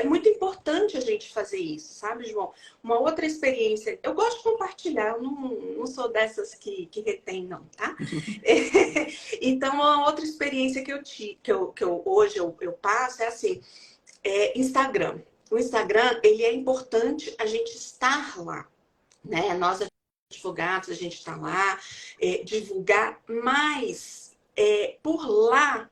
muito importante a gente fazer isso, sabe, João? Uma outra experiência, eu gosto de compartilhar, eu não sou dessas que retém, não, tá? Então, uma outra experiência que hoje eu passo é assim, Instagram. O Instagram, ele é importante a gente estar lá, né? Nós, advogados, a gente está lá, divulgar, mas por lá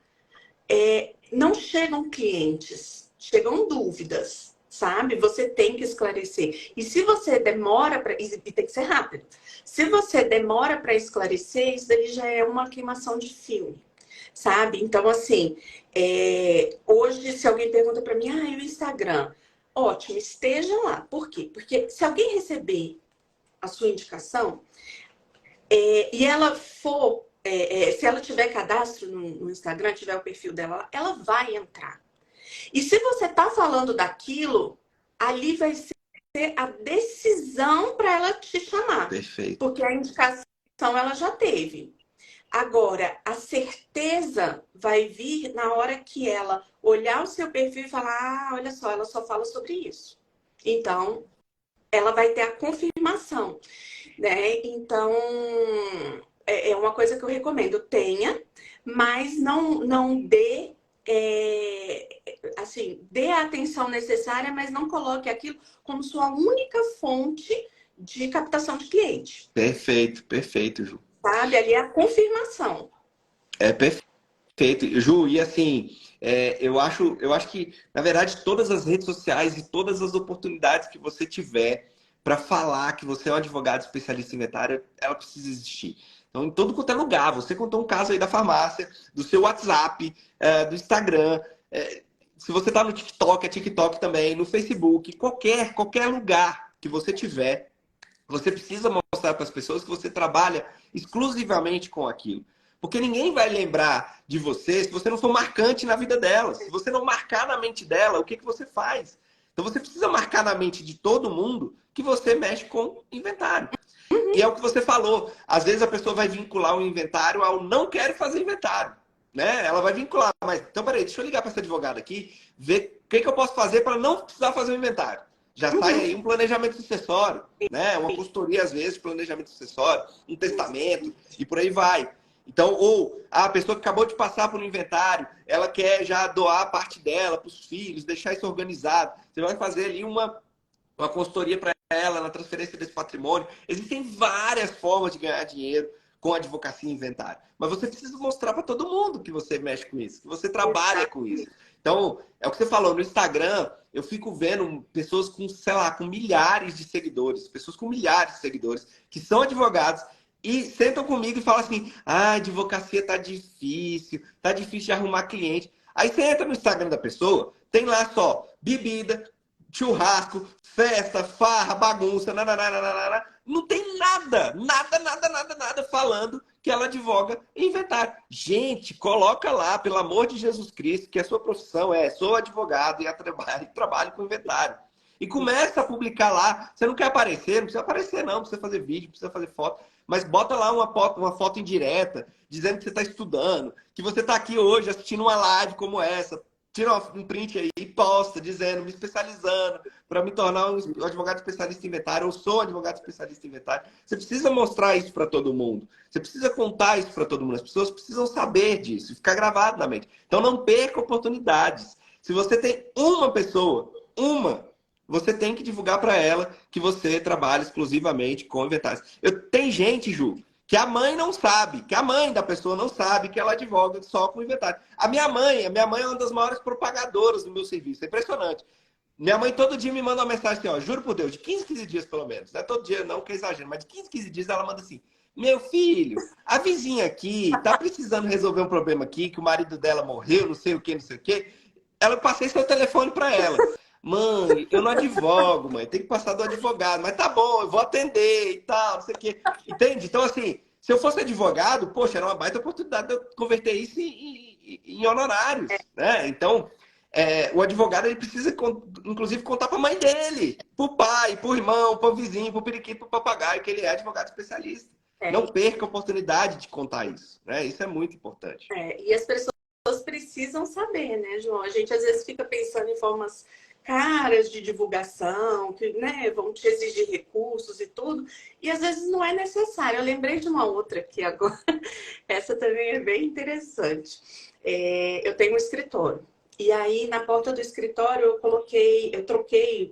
não chegam clientes, chegam dúvidas, sabe? Você tem que esclarecer. E se você demora para... E tem que ser rápido. Se você demora para esclarecer, isso daí já é uma queimação de filme, sabe? Então, assim, hoje, se alguém pergunta para mim, e o Instagram? Ótimo, esteja lá. Por quê? Porque se alguém receber a sua indicação e ela for... se ela tiver cadastro no Instagram, tiver o perfil dela lá, ela vai entrar. E se você está falando daquilo, ali vai ser a decisão para ela te chamar. Perfeito. Porque a indicação ela já teve. Agora, a certeza vai vir na hora que ela olhar o seu perfil e falar, olha só, ela só fala sobre isso. Então, ela vai ter a confirmação, né? Então, é uma coisa que eu recomendo. Tenha, mas não dê, assim, dê a atenção necessária, mas não coloque aquilo como sua única fonte de captação de cliente. Perfeito, perfeito, Ju. Sabe? Ali é a confirmação. É perfeito. Ju, e assim, eu acho que, na verdade, todas as redes sociais e todas as oportunidades que você tiver para falar que você é um advogado especialista em inventário, ela precisa existir. Então, em todo quanto é lugar, você contou um caso aí da farmácia, do seu WhatsApp, do Instagram, se você está no TikTok, é TikTok também, no Facebook, qualquer lugar que você tiver, você precisa mostrar para as pessoas que você trabalha exclusivamente com aquilo. Porque ninguém vai lembrar de você se você não for marcante na vida delas. Se você não marcar na mente dela, o que você faz? Então você precisa marcar na mente de todo mundo que você mexe com inventário. E é o que você falou. Às vezes a pessoa vai vincular o inventário ao não quero fazer inventário. Né? Ela vai vincular, mas então peraí, deixa eu ligar para essa advogada aqui, ver o que eu posso fazer para não precisar fazer o inventário. Já sai aí um planejamento sucessório, né? Uma consultoria, às vezes, planejamento sucessório, um testamento, e por aí vai. Então, ou a pessoa que acabou de passar por um inventário, ela quer já doar a parte dela para os filhos, deixar isso organizado. Você vai fazer ali uma consultoria para ela na transferência desse patrimônio. Existem várias formas de ganhar dinheiro com advocacia e inventário. Mas você precisa mostrar para todo mundo que você mexe com isso, que você trabalha com isso. Então, é o que você falou, no Instagram, eu fico vendo pessoas com, sei lá, com milhares de seguidores, pessoas com milhares de seguidores, que são advogados, e sentam comigo e falam assim, a advocacia tá difícil de arrumar cliente. Aí você entra no Instagram da pessoa, tem lá só bebida, churrasco, festa, farra, bagunça, nananana. Não tem nada falando que ela advoga em inventário. Gente, coloca lá, pelo amor de Jesus Cristo, que a sua profissão sou advogado e trabalho com inventário. E começa a publicar lá. Você não quer aparecer? Não precisa aparecer, não. Precisa fazer vídeo, precisa fazer foto. Mas bota lá uma foto indireta, dizendo que você está estudando, que você está aqui hoje assistindo uma live como essa. Tira um print aí e posta, dizendo, me especializando para me tornar um advogado especialista em inventário. Eu sou advogado especialista em inventário. Você precisa mostrar isso para todo mundo. Você precisa contar isso para todo mundo. As pessoas precisam saber disso, ficar gravado na mente. Então não perca oportunidades. Se você tem uma pessoa, você tem que divulgar para ela que você trabalha exclusivamente com inventários. Tem gente, Ju, que a mãe não sabe, que a mãe da pessoa não sabe que ela advoga só com inventário. A minha mãe é uma das maiores propagadoras do meu serviço. É impressionante. Minha mãe todo dia me manda uma mensagem assim, ó, juro por Deus, de 15 15 dias pelo menos. Não é todo dia, não, que é exagero, mas de 15 15 dias ela manda assim, meu filho, a vizinha aqui tá precisando resolver um problema aqui, que o marido dela morreu, não sei o que, não sei o que. Eu passei seu telefone para ela. Mãe, eu não advogo, mãe. Tem que passar do advogado. Mas tá bom, eu vou atender e tal, não sei o quê. Entende? Então, assim, se eu fosse advogado, poxa, era uma baita oportunidade de eu converter isso em honorários, né? Então, o advogado, ele precisa, inclusive, contar para a mãe dele, para o pai, para o irmão, para o vizinho, para o periquito, para o papagaio, que ele é advogado especialista. Não perca a oportunidade de contar isso, né? Isso é muito importante. E as pessoas precisam saber, né, João? A gente, às vezes, fica pensando em formas caras de divulgação, que, né, vão te exigir recursos e tudo, e às vezes não é necessário. Eu lembrei de uma outra aqui agora, essa também é bem interessante. Eu tenho um escritório, e aí na porta do escritório eu troquei,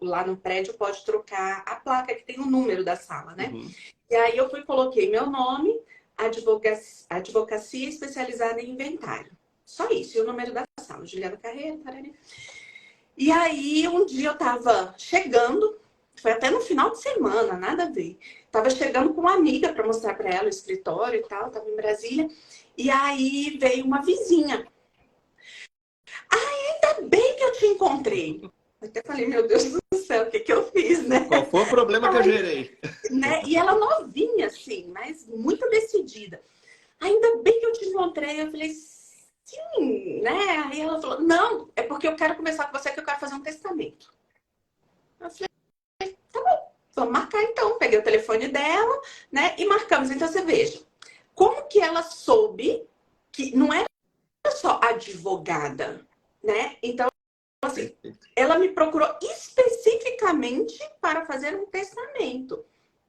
lá no prédio pode trocar a placa que tem o número da sala, né? Uhum. E aí eu coloquei meu nome, advocacia especializada em inventário. Só isso, e o número da sala, Juliana Carreira, tarari. E aí, um dia eu tava chegando, foi até no final de semana, nada a ver. Tava chegando com uma amiga para mostrar para ela o escritório e tal, tava em Brasília. E aí veio uma vizinha. Ainda bem que eu te encontrei. Eu até falei, meu Deus do céu, o que eu fiz, né? Qual foi o problema que eu gerei? Né? E ela novinha, assim, mas muito decidida. Ainda bem que eu te encontrei. Eu falei, sim, né? Aí ela falou, não, é porque eu quero conversar com você que eu quero fazer um testamento. Eu falei, tá bom, vamos marcar então. Peguei o telefone dela, né? E marcamos. Então você veja, como que ela soube que não era só advogada, né? Então, assim, ela me procurou especificamente para fazer um testamento.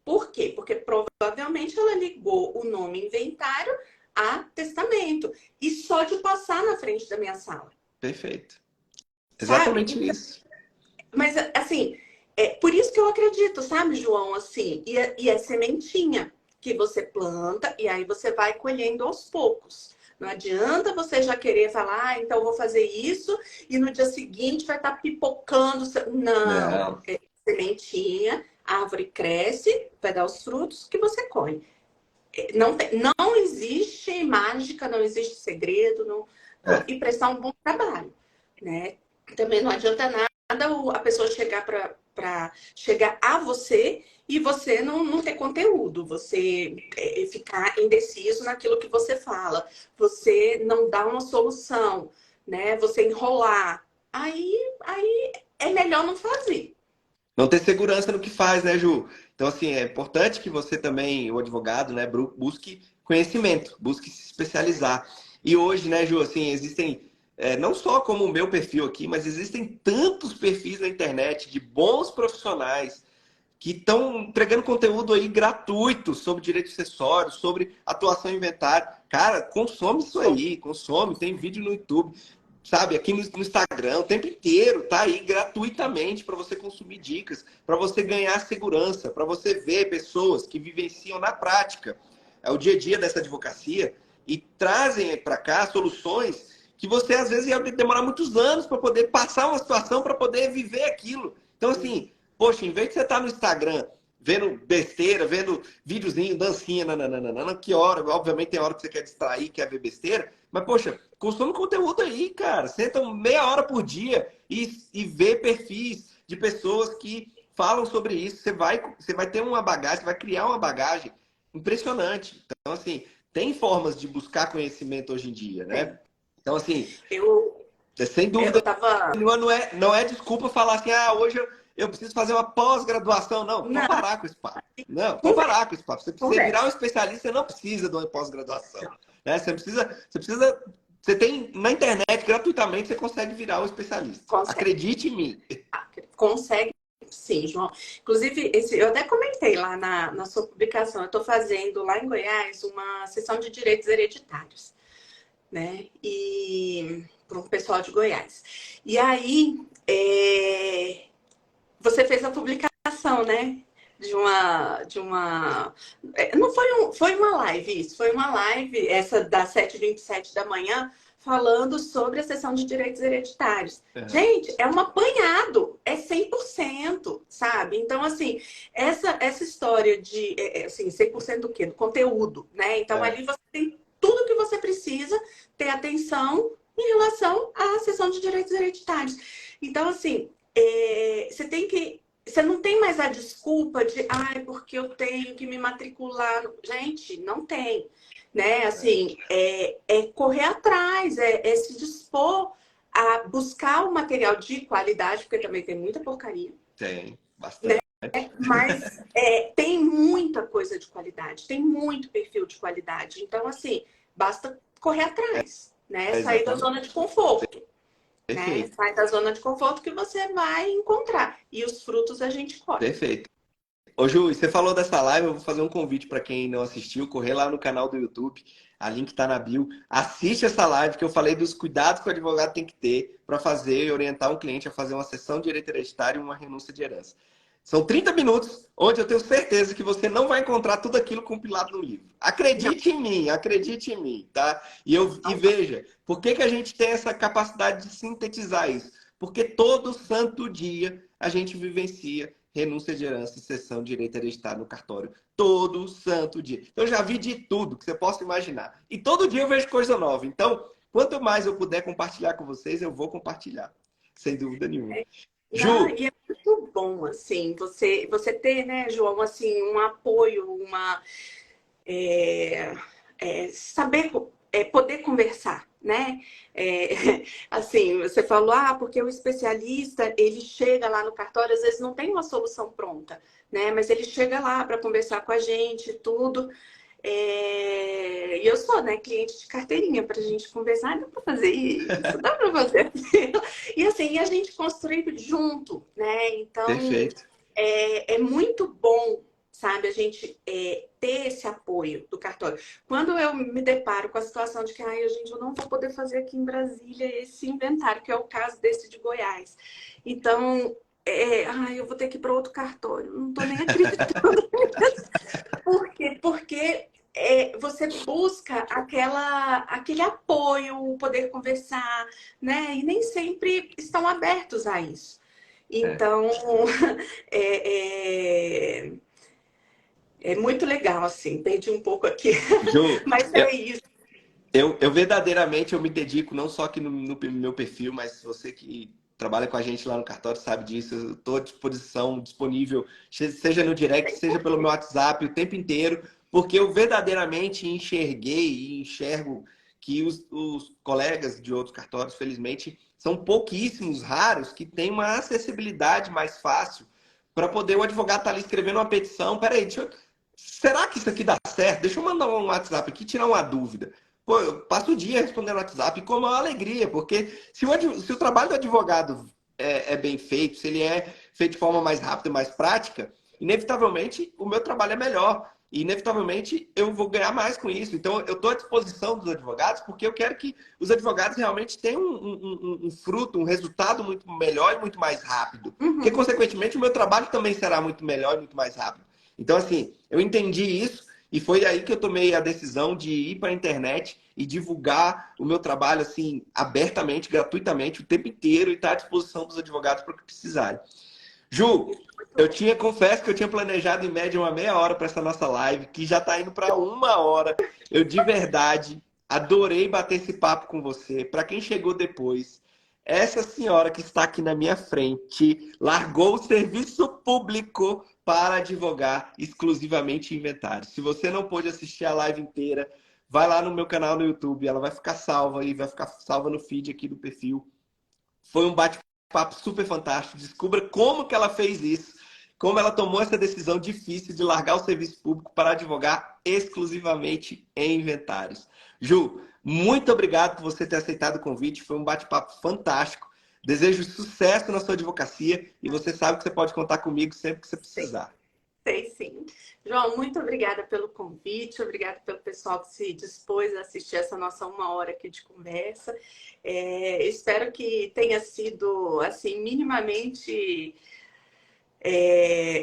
Por quê? Porque provavelmente ela ligou o nome inventário a testamento. E só de passar na frente da minha sala. Perfeito. Sabe? Exatamente isso. Mas, assim, é por isso que eu acredito, sabe, João? Assim, e é sementinha que você planta e aí você vai colhendo aos poucos. Não adianta você já querer falar, ah, então eu vou fazer isso e no dia seguinte vai estar pipocando. Não, Não. é sementinha, a árvore cresce, vai dar os frutos que você colhe. Não existe mágica, não existe segredo, É. e prestar um bom trabalho, né? Também não adianta nada a pessoa chegar para chegar a você e você não ter conteúdo, você ficar indeciso naquilo que você fala, você não dar uma solução, né? Você enrolar. Aí é melhor não fazer. Não ter segurança no que faz, né, Ju? Então, assim, é importante que você também, o advogado, né, busque conhecimento, busque se especializar. E hoje, né, Ju, assim, existem, não só como o meu perfil aqui, mas existem tantos perfis na internet de bons profissionais que estão entregando conteúdo aí gratuito sobre direitos acessórios, sobre atuação em inventário. Cara, consome isso aí, consome, tem vídeo no YouTube, sabe, aqui no Instagram, o tempo inteiro, tá aí gratuitamente para você consumir dicas, para você ganhar segurança, para você ver pessoas que vivenciam na prática o dia a dia dessa advocacia e trazem para cá soluções que você às vezes ia demorar muitos anos para poder passar uma situação, para poder viver aquilo. Então, assim, poxa, em vez de você estar no Instagram vendo besteira, vendo videozinho, dancinha, nananana, que hora, obviamente tem hora que você quer distrair, quer ver besteira, mas, poxa, consome conteúdo aí, cara. Senta meia hora por dia e vê perfis de pessoas que falam sobre isso. Você vai ter uma bagagem, você vai criar uma bagagem impressionante. Então, assim, tem formas de buscar conhecimento hoje em dia, né? Então, assim, Eu, sem eu dúvida tava. não é desculpa falar assim, ah, hoje eu preciso fazer uma pós-graduação. Não, pode Não, parar com esse papo. Não, pode conversa, parar com esse papo. Você precisa virar um conversa. especialista, você não precisa de uma pós-graduação. Né? Você tem na internet, gratuitamente, você consegue virar um especialista. Consegue. Acredite em mim. Consegue sim, João. Inclusive, eu até comentei lá na sua publicação, eu estou fazendo lá em Goiás uma sessão de direitos hereditários, né? E para um pessoal de Goiás. E aí, você fez a publicação, né? Não foi uma live, isso, foi uma live, essa das 7h27 da manhã, falando sobre a sessão de direitos hereditários. Uhum. Gente, é um apanhado, é 100%, sabe? Então, assim, essa história de, assim, 100% do quê? Do conteúdo, né? Então, É, ali você tem tudo que você precisa ter atenção em relação à sessão de direitos hereditários. Então, assim, você não tem mais a desculpa de, ai, porque eu tenho que me matricular. Gente, não tem. Né? Assim, correr atrás, se dispor a buscar o material de qualidade, porque também tem muita porcaria. tem bastante. Mas tem muita coisa de qualidade, tem muito perfil de qualidade. Então, assim, basta correr atrás, né? Sair da Exatamente. zona de conforto. Né? Perfeito. Sai da zona de conforto que você vai encontrar. E os frutos a gente colhe. Perfeito. Ô Ju, você falou dessa live, eu vou fazer um convite para quem não assistiu, correr lá no canal do YouTube, a link tá na bio. Assiste essa live que eu falei dos cuidados que o advogado tem que ter para fazer e orientar um cliente a fazer uma cessão de direito hereditário e uma renúncia de herança. São 30 minutos, onde eu tenho certeza que você não vai encontrar tudo aquilo compilado no livro. Não, Acredite em mim, tá? E não vai. veja, por que a gente tem essa capacidade de sintetizar isso? Porque todo santo dia a gente vivencia renúncia de herança e cessão de direito hereditário no cartório. Todo santo dia. Então, eu já vi de tudo que você possa imaginar. E todo dia eu vejo coisa nova. Então, quanto mais eu puder compartilhar com vocês, eu vou compartilhar. Sem dúvida nenhuma. Não, Ju, e é muito bom, assim, você ter, né, João, assim, um apoio, saber, poder conversar, né? É, assim, você falou, porque o especialista, ele chega lá no cartório, às vezes não tem uma solução pronta, né? Mas ele chega lá para conversar com a gente, tudo. E eu sou, né, cliente de carteirinha para a gente conversar, dá para fazer isso, dá para fazer aquilo. E assim, a gente construir junto, né? Então, perfeito. é muito bom sabe? A gente ter esse apoio do cartório. Quando eu me deparo com a situação de que, ai, gente, eu não vou poder fazer aqui em Brasília esse inventário, que é o caso desse de Goiás. Então, ai, eu vou ter que ir para outro cartório. Não estou nem acreditando nisso. Por quê? Porque você busca aquele apoio, poder conversar, né? E nem sempre estão abertos a isso. É. Então, é, é, é muito legal, assim. Perdi um pouco aqui, Ju, mas eu, é isso. eu verdadeiramente eu me dedico, não só aqui no meu perfil, mas você que trabalha com a gente lá no cartório sabe disso. Eu estou à disposição, disponível, seja no direct, seja pelo meu WhatsApp, o tempo inteiro, porque eu verdadeiramente enxerguei e enxergo que os colegas de outros cartórios, felizmente, são pouquíssimos, raros, que têm uma acessibilidade mais fácil para poder o advogado estar ali escrevendo uma petição. Peraí, será que isso aqui dá certo? Deixa eu mandar um WhatsApp aqui, tirar uma dúvida. Pô, eu passo o dia respondendo WhatsApp com uma alegria, porque se o trabalho do advogado é bem feito, se ele é feito de forma mais rápida, mais prática, inevitavelmente o meu trabalho é melhor. E, inevitavelmente, eu vou ganhar mais com isso. Então, eu estou à disposição dos advogados porque eu quero que os advogados realmente tenham um fruto, um resultado muito melhor e muito mais rápido. Porque, Uhum. consequentemente, o meu trabalho também será muito melhor e muito mais rápido. Então, assim, eu entendi isso e foi aí que eu tomei a decisão de ir para a internet e divulgar o meu trabalho, assim, abertamente, gratuitamente, o tempo inteiro e estar à disposição dos advogados para o que precisarem. Ju, confesso que eu tinha planejado em média uma meia hora para essa nossa live, que já está indo para uma hora. Eu de verdade adorei bater esse papo com você. Para quem chegou depois, essa senhora que está aqui na minha frente largou o serviço público para advogar exclusivamente em inventário. Se você não pôde assistir a live inteira, vai lá no meu canal no YouTube, ela vai ficar salva e vai ficar salva no feed aqui do perfil. Foi um bate-papo super fantástico. Descubra como que ela fez isso, como ela tomou essa decisão difícil de largar o serviço público para advogar exclusivamente em inventários. Ju, muito obrigado por você ter aceitado o convite. Foi um bate-papo fantástico. Desejo sucesso na sua advocacia e você sabe que você pode contar comigo sempre que você Sei, precisar. sei sim. João, muito obrigada pelo convite, obrigada pelo pessoal que se dispôs a assistir essa nossa uma hora aqui de conversa. Espero que tenha sido, assim, minimamente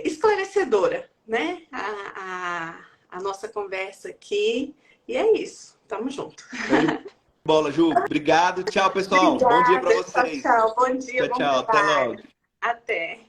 esclarecedora, né? A nossa conversa aqui. E é isso. Tamo junto. Show de bola, Ju. Obrigado. Tchau, pessoal. Bom dia para Obrigada. Tchau, vocês. tchau. Bom dia, Tchau, bom tchau. Até trabalho. logo. Até.